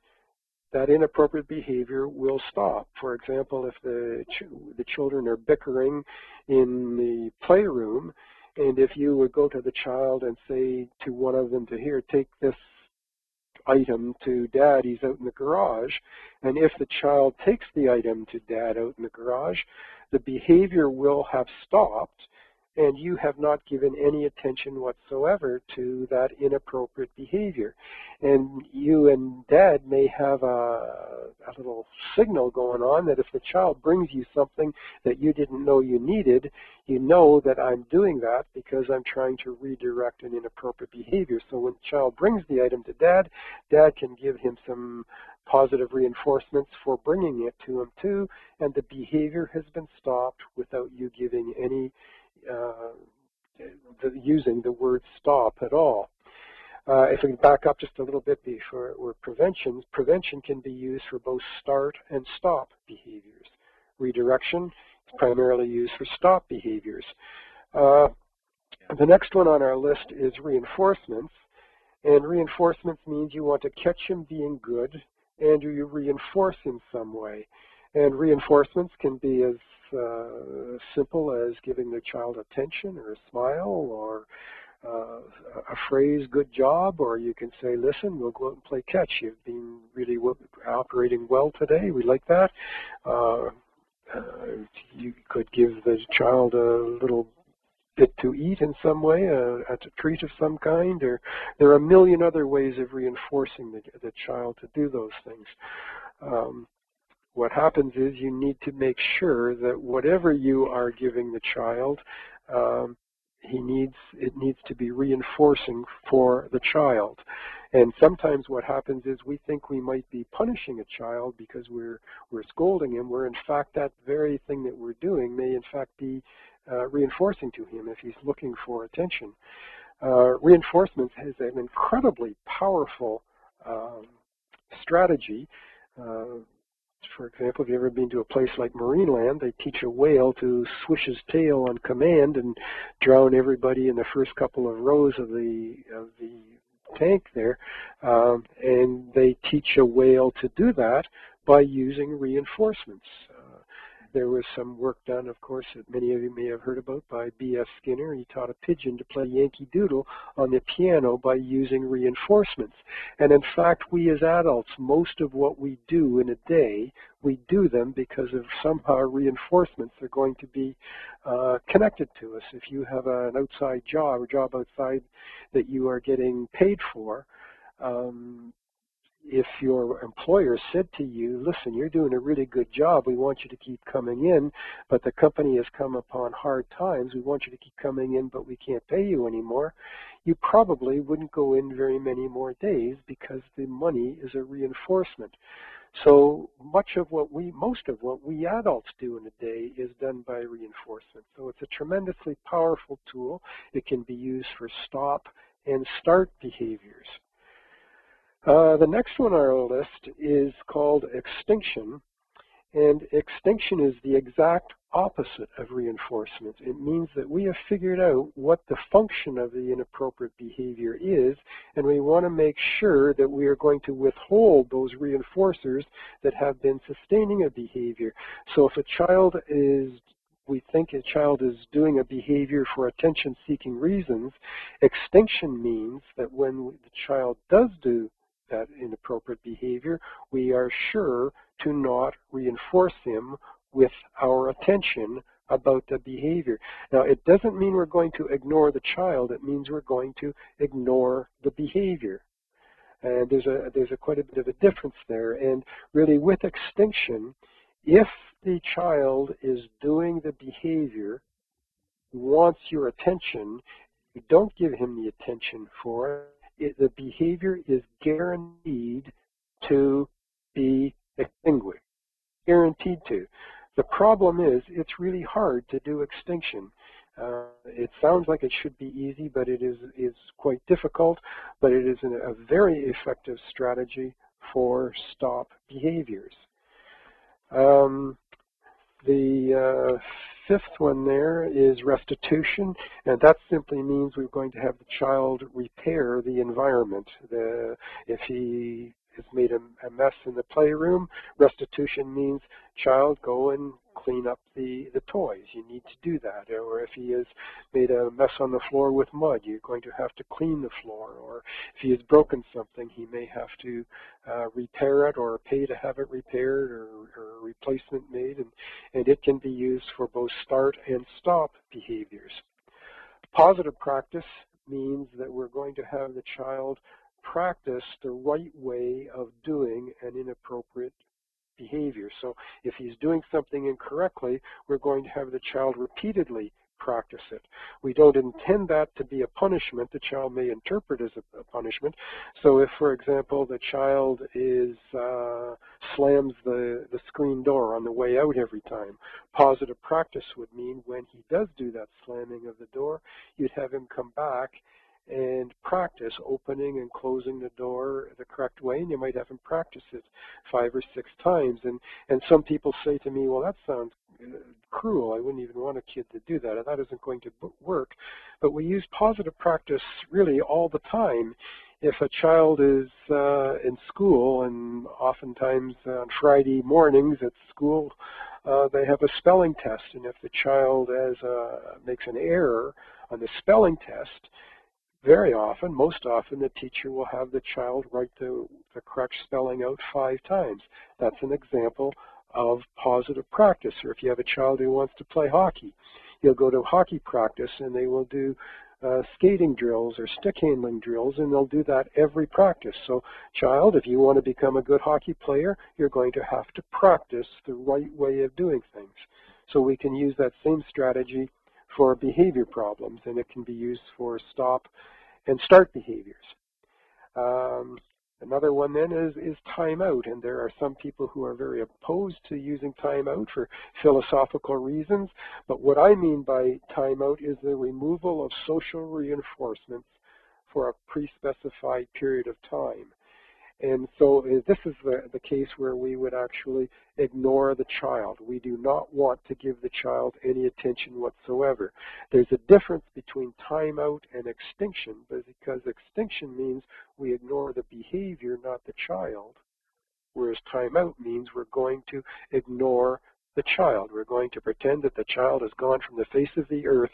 that inappropriate behavior will stop. For example, if the children are bickering in the playroom, and if you would go to the child and say to one of them to, here, take this item to Dad, he's out in the garage, and if the child takes the item to Dad out in the garage, the behavior will have stopped, and you have not given any attention whatsoever to that inappropriate behavior. And you and Dad may have a little signal going on that if the child brings you something that you didn't know you needed, you know that I'm doing that because I'm trying to redirect an inappropriate behavior. So when the child brings the item to Dad, Dad can give him some positive reinforcements for bringing it to him too, and the behavior has been stopped without you giving any using the word stop at all. If we back up just a little bit before prevention can be used for both start and stop behaviors. Redirection is primarily used for stop behaviors. The next one on our list is reinforcements. And reinforcements means you want to catch him being good and you reinforce in some way. And reinforcements can be as simple as giving the child attention or a smile or a phrase, good job, or you can say, listen, we'll go out and play catch. You've been really operating well today. We like that. You could give the child a little bit to eat in some way, a treat of some kind, or there are a million other ways of reinforcing the child to do those things. What happens is you need to make sure that whatever you are giving the child, it needs to be reinforcing for the child. And sometimes what happens is we think we might be punishing a child because we're scolding him, where in fact that very thing that we're doing may in fact be reinforcing to him if he's looking for attention. Reinforcement is an incredibly powerful strategy. For example, if you've ever been to a place like Marineland, they teach a whale to swish his tail on command and drown everybody in the first couple of rows of the tank there. And they teach a whale to do that by using reinforcements. There was some work done, of course, that many of you may have heard about by B.F. Skinner. He taught a pigeon to play Yankee Doodle on the piano by using reinforcements. And in fact, we as adults, most of what we do in a day, we do them because of somehow reinforcements are going to be connected to us. If you have an outside job, a job outside that you are getting paid for, if your employer said to you, listen, you're doing a really good job, we want you to keep coming in, but the company has come upon hard times, we want you to keep coming in, but we can't pay you anymore, you probably wouldn't go in very many more days because the money is a reinforcement. So most of what we adults do in a day is done by reinforcement. So it's a tremendously powerful tool. It can be used for stop and start behaviors. The next one on our list is called extinction, And extinction is the exact opposite of reinforcement. It means that we have figured out what the function of the inappropriate behavior is, and we want to make sure that we are going to withhold those reinforcers that have been sustaining a behavior. So if we think a child is doing a behavior for attention-seeking reasons, extinction means that when the child does do that inappropriate behavior, we are sure to not reinforce him with our attention about the behavior. Now, it doesn't mean we're going to ignore the child. It means we're going to ignore the behavior. And there's quite a bit of a difference there. And really, with extinction, if the child is doing the behavior, wants your attention, you don't give him the attention for it, the behavior is guaranteed to be extinguished. Guaranteed to. The problem is it's really hard to do extinction. It sounds like it should be easy, but it is quite difficult, but it is a very effective strategy for stop behaviors. The fifth one there is restitution, and that simply means we're going to have the child repair the environment. If he has made a mess in the playroom, restitution means child, go and clean up the toys. You need to do that. Or if he has made a mess on the floor with mud, you're going to have to clean the floor. Or if he has broken something, he may have to repair it or pay to have it repaired or a replacement made. And it can be used for both start and stop behaviors. Positive practice means that we're going to have the child practice the right way of doing an inappropriate behavior. So if he's doing something incorrectly, we're going to have the child repeatedly practice it. We don't intend that to be a punishment. The child may interpret as a punishment. So if, for example, the child slams the screen door on the way out every time, positive practice would mean when he does do that slamming of the door, you'd have him come back and practice opening and closing the door the correct way, and you might have him practice it 5 or 6 times. And some people say to me, well, that sounds cruel. I wouldn't even want a kid to do that. That isn't going to work. But we use positive practice really all the time. If a child is in school, and oftentimes on Friday mornings at school, they have a spelling test, and if the child makes an error on the spelling test, very often, most often, the teacher will have the child write the correct spelling out 5 times. That's an example of positive practice. Or if you have a child who wants to play hockey, you'll go to hockey practice and they will do skating drills or stick handling drills, and they'll do that every practice. So, child, if you want to become a good hockey player, you're going to have to practice the right way of doing things. So we can use that same strategy for behavior problems, and it can be used for stop and start behaviors. Another one then is timeout, and there are some people who are very opposed to using timeout for philosophical reasons, but what I mean by timeout is the removal of social reinforcements for a pre-specified period of time. And so this is the case where we would actually ignore the child. We do not want to give the child any attention whatsoever. There's a difference between timeout and extinction, because extinction means we ignore the behavior, not the child, whereas timeout means we're going to ignore the child. We're going to pretend that the child has gone from the face of the earth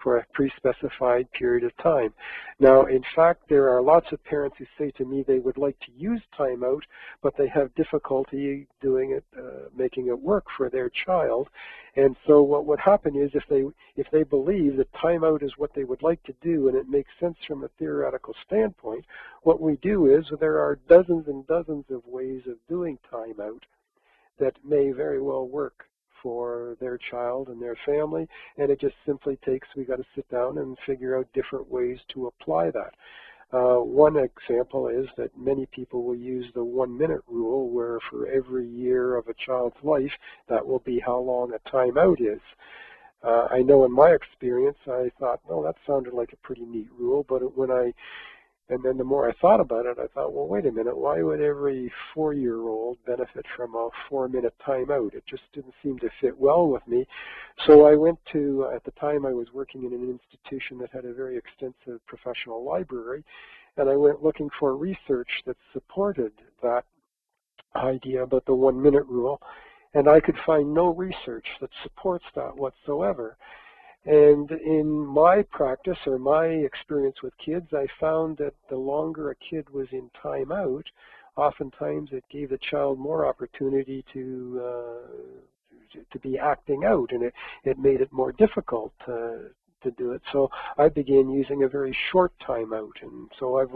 for a pre-specified period of time. Now, in fact, there are lots of parents who say to me they would like to use timeout, but they have difficulty doing it, making it work for their child. And so what would happen is if they believe that timeout is what they would like to do and it makes sense from a theoretical standpoint, what we do is there are dozens and dozens of ways of doing timeout that may very well work for their child and their family, and it just simply takes, we got to sit down and figure out different ways to apply that. One example is that many people will use the 1-minute rule, where for every year of a child's life, that will be how long a timeout is. I know in my experience, I thought, well, that sounded like a pretty neat rule, but when I And then the more I thought about it, I thought, well, wait a minute, why would every 4-year-old benefit from a 4-minute timeout? It just didn't seem to fit well with me. So I went to, at the time I was working in an institution that had a very extensive professional library, and I went looking for research that supported that idea about the 1-minute rule, and I could find no research that supports that whatsoever. And in my practice or my experience with kids, I found that the longer a kid was in timeout, oftentimes it gave the child more opportunity to be acting out, and it made it more difficult to do it. So I began using a very short timeout, and so I've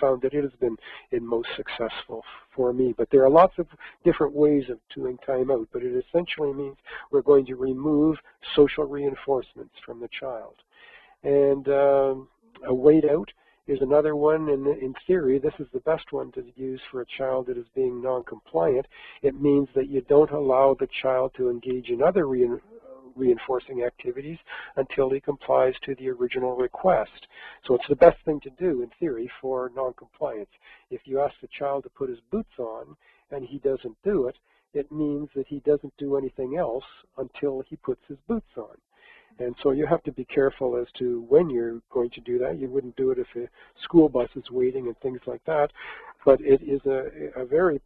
found that it has been most successful for me. But there are lots of different ways of doing timeout, but it essentially means we're going to remove social reinforcements from the child. And a wait out is another one, and in theory, this is the best one to use for a child that is being non-compliant. It means that you don't allow the child to engage in other reinforcing activities until he complies to the original request. So it's the best thing to do, in theory, for non-compliance. If you ask the child to put his boots on and he doesn't do it, it means that he doesn't do anything else until he puts his boots on. And so you have to be careful as to when you're going to do that. You wouldn't do it if a school bus is waiting and things like that. But it is a very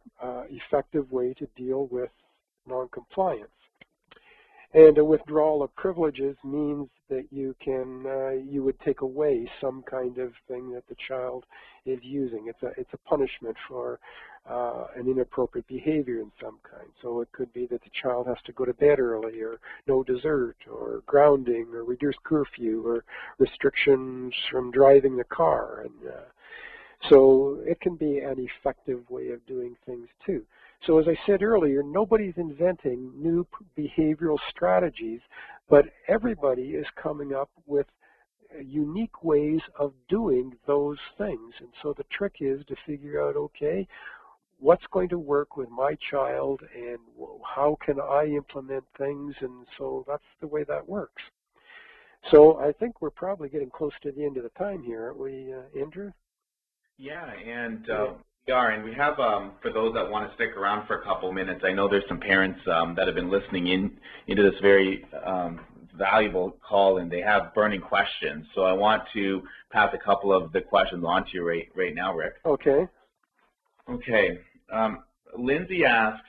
effective way to deal with non-compliance. And a withdrawal of privileges means that you would take away some kind of thing that the child is using. It's a punishment for an inappropriate behavior in some kind. So it could be that the child has to go to bed early, or no dessert, or grounding, or reduced curfew, or restrictions from driving the car. And so it can be an effective way of doing things too. So as I said earlier, nobody's inventing new behavioral strategies, but everybody is coming up with unique ways of doing those things. And so the trick is to figure out, okay, what's going to work with my child, and how can I implement things? And so that's the way that works. So I think we're probably getting close to the end of the time here, aren't we, Andrew? Yeah, and we are, and we have, for those that want to stick around for a couple minutes, I know there's some parents that have been listening into this very valuable call, and they have burning questions. So I want to pass a couple of the questions on to you right now, Rick. Okay. Okay. Lindsay asks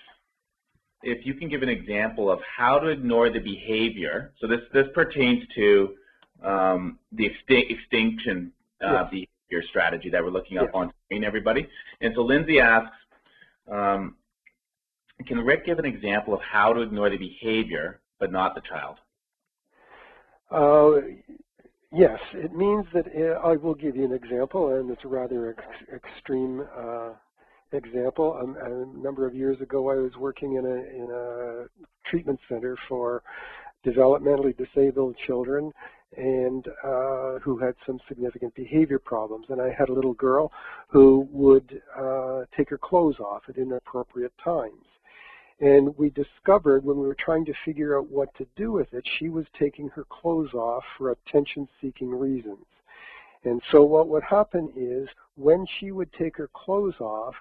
if you can give an example of how to ignore the behavior. So this pertains to the extinction behavior strategy that we're looking up on screen, everybody. And so Lindsay asks, can Rick give an example of how to ignore the behavior but not the child? Yes, it means that I will give you an example, and it's a rather extreme example. A number of years ago, I was working in a treatment center for developmentally disabled children, and who had some significant behavior problems. And I had a little girl who would take her clothes off at inappropriate times. And we discovered, when we were trying to figure out what to do with it, she was taking her clothes off for attention-seeking reasons. And so what would happen is, when she would take her clothes off,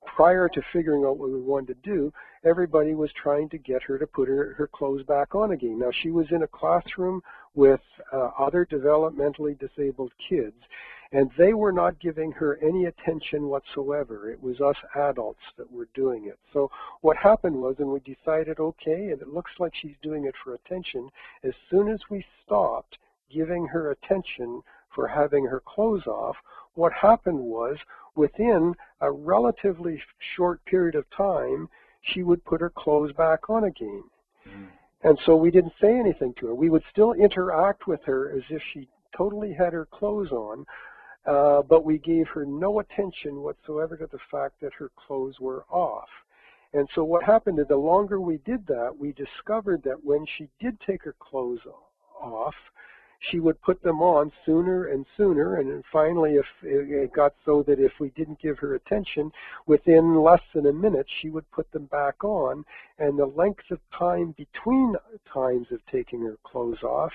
prior to figuring out what we wanted to do, everybody was trying to get her to put her clothes back on again. Now, she was in a classroom with other developmentally disabled kids, and they were not giving her any attention whatsoever. It was us adults that were doing it. So what happened was, and we decided, okay, and it looks like she's doing it for attention, as soon as we stopped giving her attention for having her clothes off, what happened was, within a relatively short period of time, she would put her clothes back on again. And so we didn't say anything to her. We would still interact with her as if she totally had her clothes on, but we gave her no attention whatsoever to the fact that her clothes were off. And so what happened is, the longer we did that, we discovered that when she did take her clothes off, she would put them on sooner and sooner, and then finally it got so that if we didn't give her attention, within less than a minute she would put them back on, and the length of time between times of taking her clothes off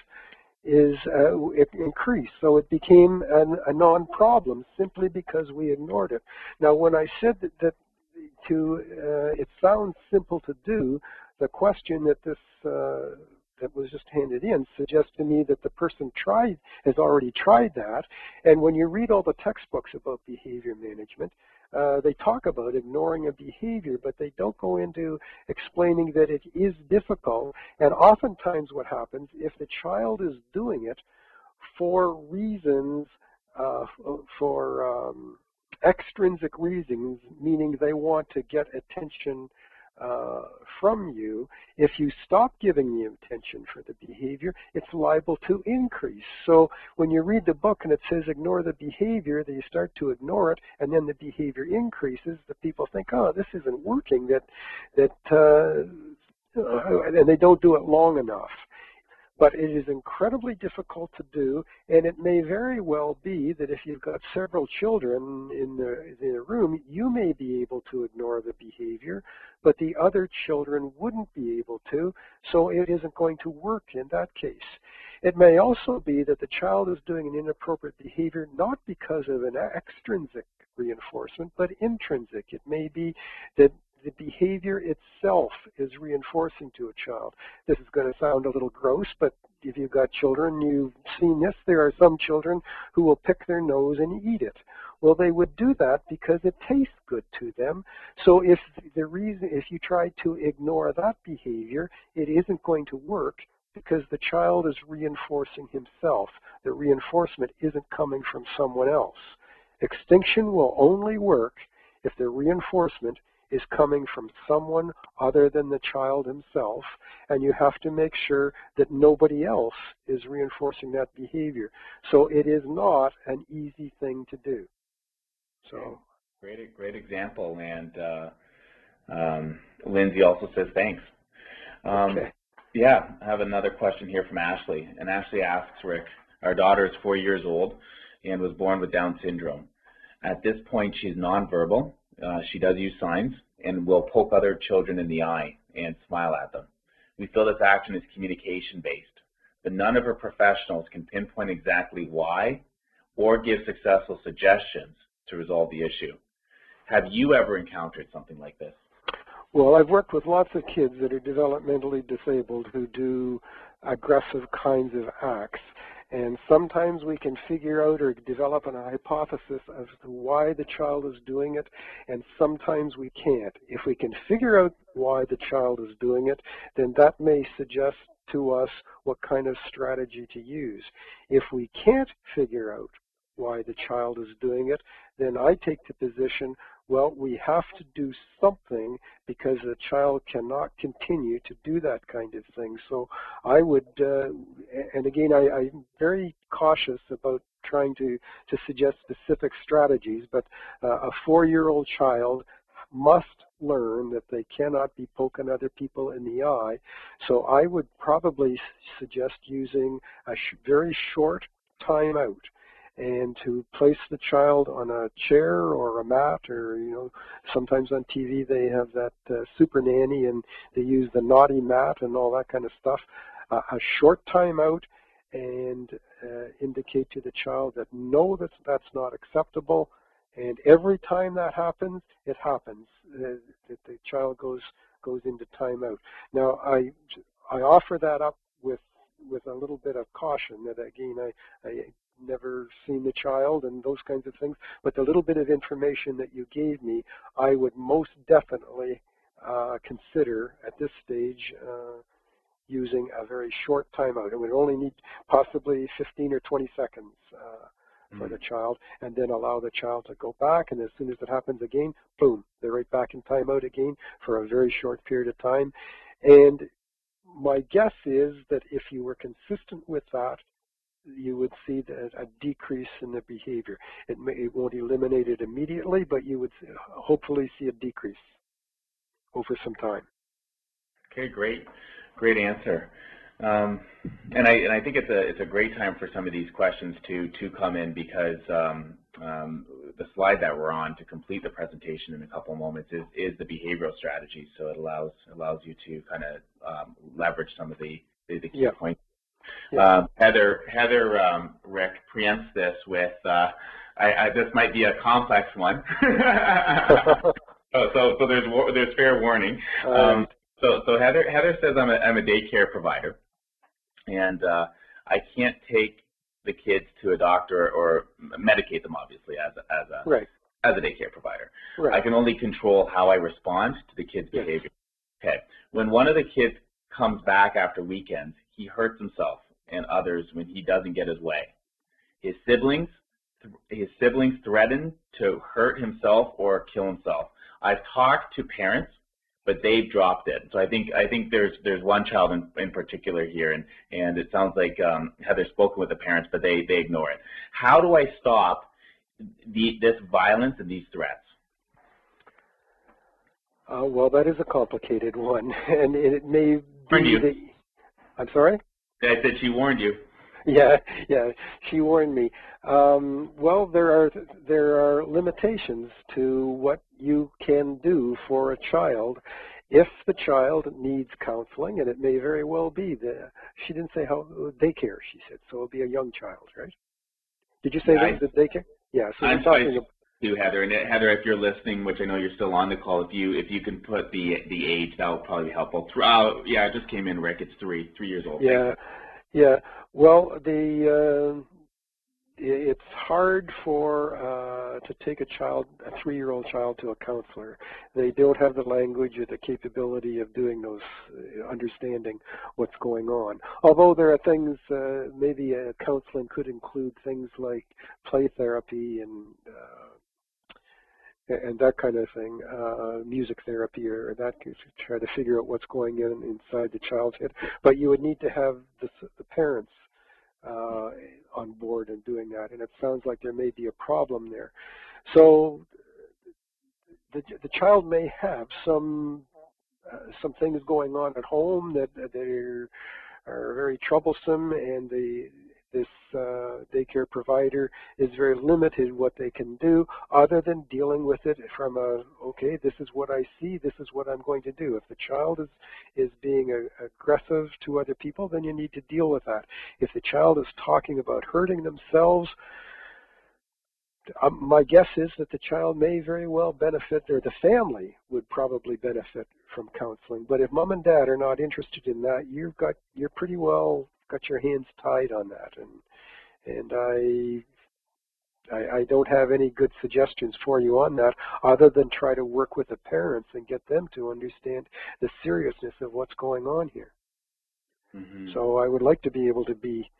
it increased. So it became a non-problem simply because we ignored it. Now, when I said that it sounds simple to do, the question that that was just handed in suggests to me that the person has already tried that. And when you read all the textbooks about behavior management, they talk about ignoring a behavior, but they don't go into explaining that it is difficult. And oftentimes what happens, if the child is doing it for reasons, for extrinsic reasons, meaning they want to get attention from you, if you stop giving the attention for the behavior, it's liable to increase. So when you read the book and it says ignore the behavior, then you start to ignore it, and then the behavior increases. The people think, oh, this isn't working, and they don't do it long enough. But it is incredibly difficult to do, and it may very well be that if you've got several children in the room, you may be able to ignore the behavior, but the other children wouldn't be able to, so it isn't going to work in that case. It may also be that the child is doing an inappropriate behavior not because of an extrinsic reinforcement, but intrinsic. It may be that the behavior itself is reinforcing to a child. This is going to sound a little gross, but if you've got children, you've seen this. There are some children who will pick their nose and eat it. Well, they would do that because it tastes good to them. So if you try to ignore that behavior, it isn't going to work because the child is reinforcing himself. The reinforcement isn't coming from someone else. Extinction will only work if the reinforcement is coming from someone other than the child himself, and you have to make sure that nobody else is reinforcing that behavior. So it is not an easy thing to do. So great example, and Lindsay also says thanks. Okay. Yeah, I have another question here from Ashley, and Ashley asks, Rick, our daughter is 4 years old and was born with Down syndrome. At this point, she's nonverbal. She does use signs and will poke other children in the eye and smile at them. We feel this action is communication-based, but none of her professionals can pinpoint exactly why or give successful suggestions to resolve the issue. Have you ever encountered something like this? Well, I've worked with lots of kids that are developmentally disabled who do aggressive kinds of acts. And sometimes we can figure out or develop a hypothesis as to why the child is doing it, and sometimes we can't. If we can figure out why the child is doing it, then that may suggest to us what kind of strategy to use. If we can't figure out why the child is doing it, then I take the position, well, we have to do something because the child cannot continue to do that kind of thing. So I would, and again, I'm very cautious about trying to suggest specific strategies, but a 4-year-old child must learn that they cannot be poking other people in the eye. So I would probably suggest using a very short timeout, and to place the child on a chair or a mat, or, you know, sometimes on TV they have that super nanny and they use the naughty mat and all that kind of stuff. A short timeout, and indicate to the child that no, that's not acceptable. And every time that happens, it happens. That the child goes into timeout. Now, I offer that up with a little bit of caution that, again, I never seen the child and those kinds of things, but the little bit of information that you gave me, I would most definitely consider at this stage using a very short timeout. It would only need possibly 15 or 20 seconds for the child, and then allow the child to go back, and as soon as it happens again, boom, they're right back in timeout again for a very short period of time. And my guess is that if you were consistent with that, you would see a decrease in the behavior. It won't eliminate it immediately, but you would hopefully see a decrease over some time. Okay, great answer. And I think it's a great time for some of these questions to come in, because the slide that we're on to complete the presentation in a couple of moments is the behavioral strategy. So it allows you to kind of leverage some of the key points. Yeah. Rick preempts this with, this might be a complex one. so there's fair warning. So Heather says I'm a daycare provider, and I can't take the kids to a doctor or medicate them, obviously, as a daycare provider. Right. I can only control how I respond to the kids' behavior. Okay. When one of the kids comes back after weekends, he hurts himself and others when he doesn't get his way. His siblings threaten to hurt himself or kill himself. I've talked to parents, but they've dropped it. So I think there's one child in particular here, and it sounds like Heather's spoken with the parents, but they ignore it. How do I stop this violence and these threats? Well, that is a complicated one, and it may be I'm sorry? I said she warned you. Yeah, she warned me. Well, there are limitations to what you can do for a child if the child needs counseling, and it may very well be she didn't say how daycare, she said, so it'll be a young child, right? Did you say that was daycare? Yeah, so I'm talking about you, Heather, and Heather, if you're listening, which I know you're still on the call, if you can put the age, that would probably be helpful. Yeah, it just came in, Rick. It's 3 years old. Yeah. Well, it's hard to take a 3-year-old child to a counselor. They don't have the language or the capability of doing those, understanding what's going on. Although there are things, maybe counseling could include things like play therapy and that kind of thing, music therapy or that, to try to figure out what's going inside the child's head. But you would need to have the parents on board and doing that, and it sounds like there may be a problem there. So the child may have some things going on at home that are very troublesome, and this daycare provider is very limited what they can do other than dealing with it from okay, this is what I see, this is what I'm going to do. If the child is being aggressive to other people, then you need to deal with that. If the child is talking about hurting themselves, my guess is that the child may very well benefit, or the family would probably benefit from counseling. But if mom and dad are not interested in that, you're pretty well got your hands tied on that, and I don't have any good suggestions for you on that, other than try to work with the parents and get them to understand the seriousness of what's going on here. Mm-hmm. So I would like to be able to be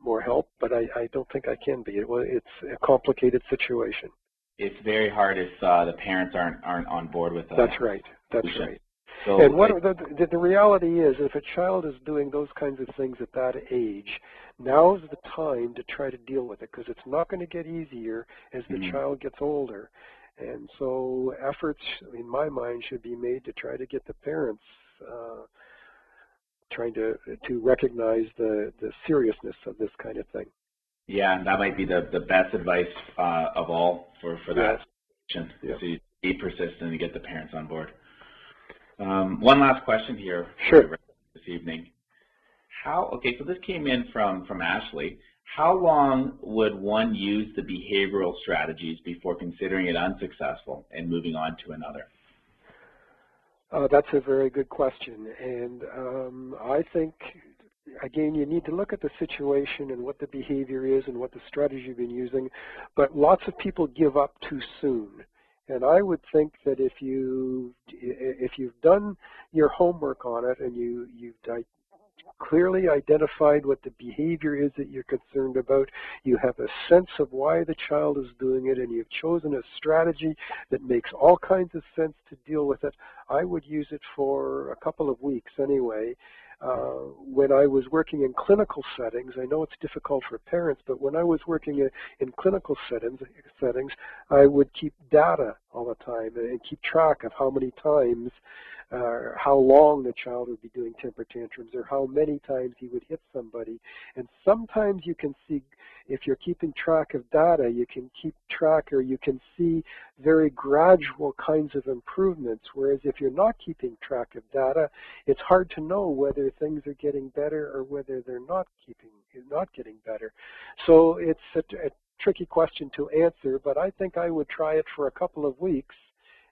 more help, but I don't think I can be. It's a complicated situation. It's very hard if the parents aren't on board with that. That's right. So and the reality is, if a child is doing those kinds of things at that age, now's the time to try to deal with it, because it's not going to get easier as the child gets older. And so efforts, in my mind, should be made to try to get the parents trying to recognize the seriousness of this kind of thing. Yeah, that might be the best advice of all for that situation. Yeah. So you be persistent and get the parents on board. One last question here for this evening. Okay, so this came in from Ashley. How long would one use the behavioral strategies before considering it unsuccessful and moving on to another? That's a very good question, and I think, again, you need to look at the situation and what the behavior is and what the strategy you've been using, but lots of people give up too soon. And I would think that if you've done your homework on it and you've clearly identified what the behavior is that you're concerned about, you have a sense of why the child is doing it, and you've chosen a strategy that makes all kinds of sense to deal with it, I would use it for a couple of weeks anyway. When I was working in clinical settings, I know it's difficult for parents, but when I was working in clinical settings, I would keep data all the time and keep track of how many times how long the child would be doing temper tantrums, or how many times he would hit somebody. And sometimes you can see, if you're keeping track of data, you can keep track, or you can see very gradual kinds of improvements, whereas if you're not keeping track of data, it's hard to know whether things are getting better or whether they're not getting better. So it's a tricky question to answer, but I think I would try it for a couple of weeks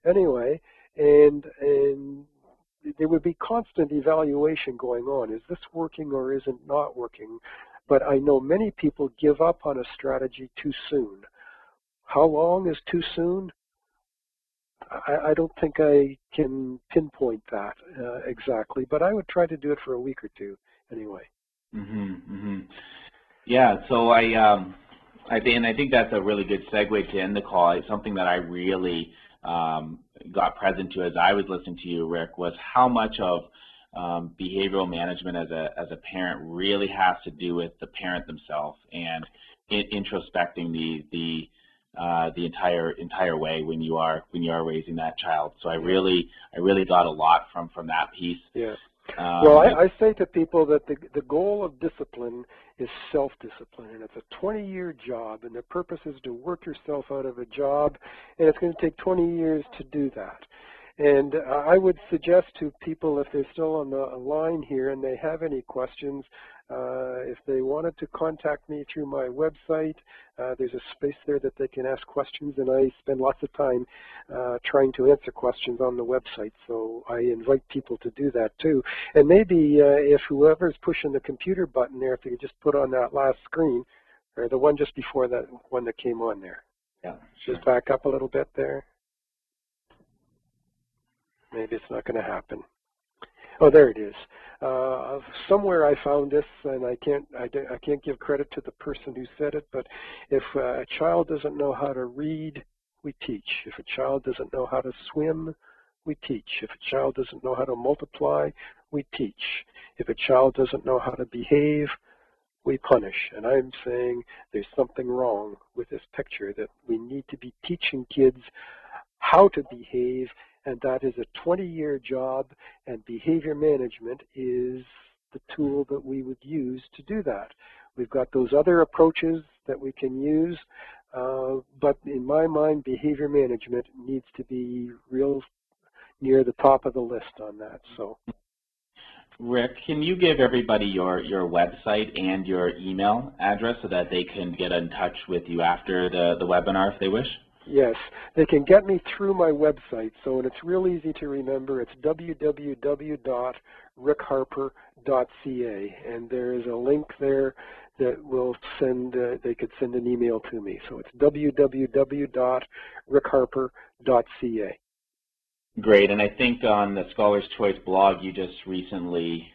anyway, and there would be constant evaluation going on. Is this working or is it not working? But I know many people give up on a strategy too soon. How long is too soon? I don't think I can pinpoint that exactly, but I would try to do it for a week or two anyway. Yeah, so I think that's a really good segue to end the call. It's something that I really got present to as I was listening to you, Rick, was how much of behavioral management as a parent really has to do with the parent themselves and introspecting the entire way when you are raising that child. So I really got a lot from that piece. Yeah. Well, I say to people that the goal of discipline is self-discipline, and it's a 20-year job, and the purpose is to work yourself out of a job, and it's going to take 20 years to do that. And I would suggest to people, if they're still on the line here and they have any questions, if they wanted to contact me through my website, there's a space there that they can ask questions, and I spend lots of time trying to answer questions on the website, so I invite people to do that too. And maybe if whoever's pushing the computer button there, if they could just put on that last screen, or the one just before that one that came on there. Yeah, sure. Just back up a little bit there. Maybe it's not going to happen. Oh, there it is. Somewhere I found this, and I can't give credit to the person who said it, but if a child doesn't know how to read, we teach. If a child doesn't know how to swim, we teach. If a child doesn't know how to multiply, we teach. If a child doesn't know how to behave, we punish. And I'm saying there's something wrong with this picture, that we need to be teaching kids how to behave, and that is a 20-year job, and behavior management is the tool that we would use to do that. We've got those other approaches that we can use, but in my mind, behavior management needs to be real near the top of the list on that. So, Rick, can you give everybody your website and your email address so that they can get in touch with you after the webinar if they wish? Yes, they can get me through my website, and it's real easy to remember. It's www.rickharper.ca, and there is a link there that will send, they could send an email to me. So it's www.rickharper.ca. Great, and I think on the Scholar's Choice blog, you just recently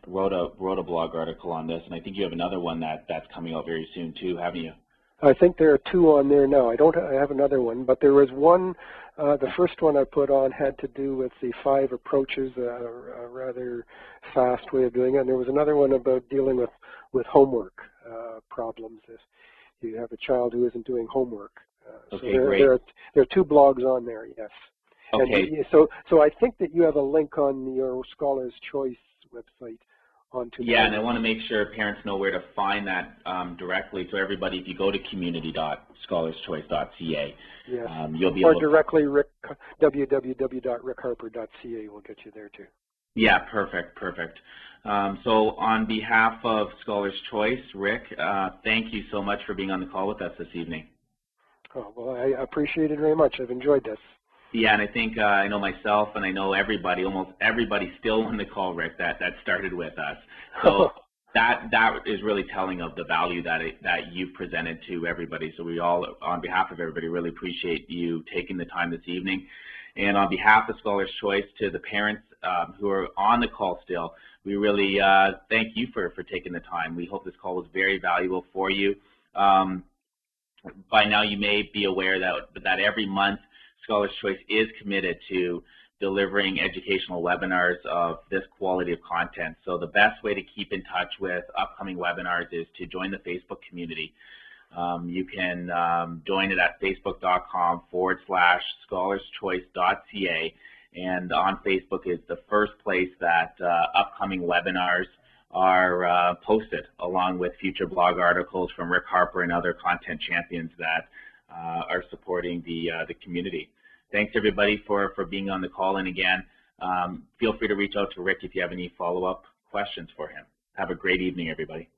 wrote a blog article on this, and I think you have another one that's coming out very soon too, haven't you? I think there are two on there now. I have another one, but there was one, the first one I put on had to do with the 5 approaches, a rather fast way of doing it, and there was another one about dealing with homework problems if you have a child who isn't doing homework. Okay, so great. There are 2 blogs on there, yes. Okay. And so I think that you have a link on your Scholar's Choice website. Yeah, and I want to make sure parents know where to find that directly. So everybody, if you go to community.scholarschoice.ca, yes. You'll be or able to... directly www.rickharper.ca will get you there too. Yeah, perfect. So on behalf of Scholar's Choice, Rick, thank you so much for being on the call with us this evening. Oh, well, I appreciate it very much. I've enjoyed this. Yeah, and I think I know myself, and I know everybody, almost everybody still on the call, Rick, that started with us. So that is really telling of the value that you've presented to everybody. So we all, on behalf of everybody, really appreciate you taking the time this evening. And on behalf of Scholar's Choice, to the parents who are on the call still, we really thank you for taking the time. We hope this call was very valuable for you. By now you may be aware that every month Scholar's Choice is committed to delivering educational webinars of this quality of content. So the best way to keep in touch with upcoming webinars is to join the Facebook community. You can join it at facebook.com/scholarschoice.ca, And on Facebook is the first place that upcoming webinars are posted, along with future blog articles from Rick Harper and other content champions that are supporting the community. Thanks everybody for being on the call, and again, feel free to reach out to Rick if you have any follow-up questions for him. Have a great evening, everybody.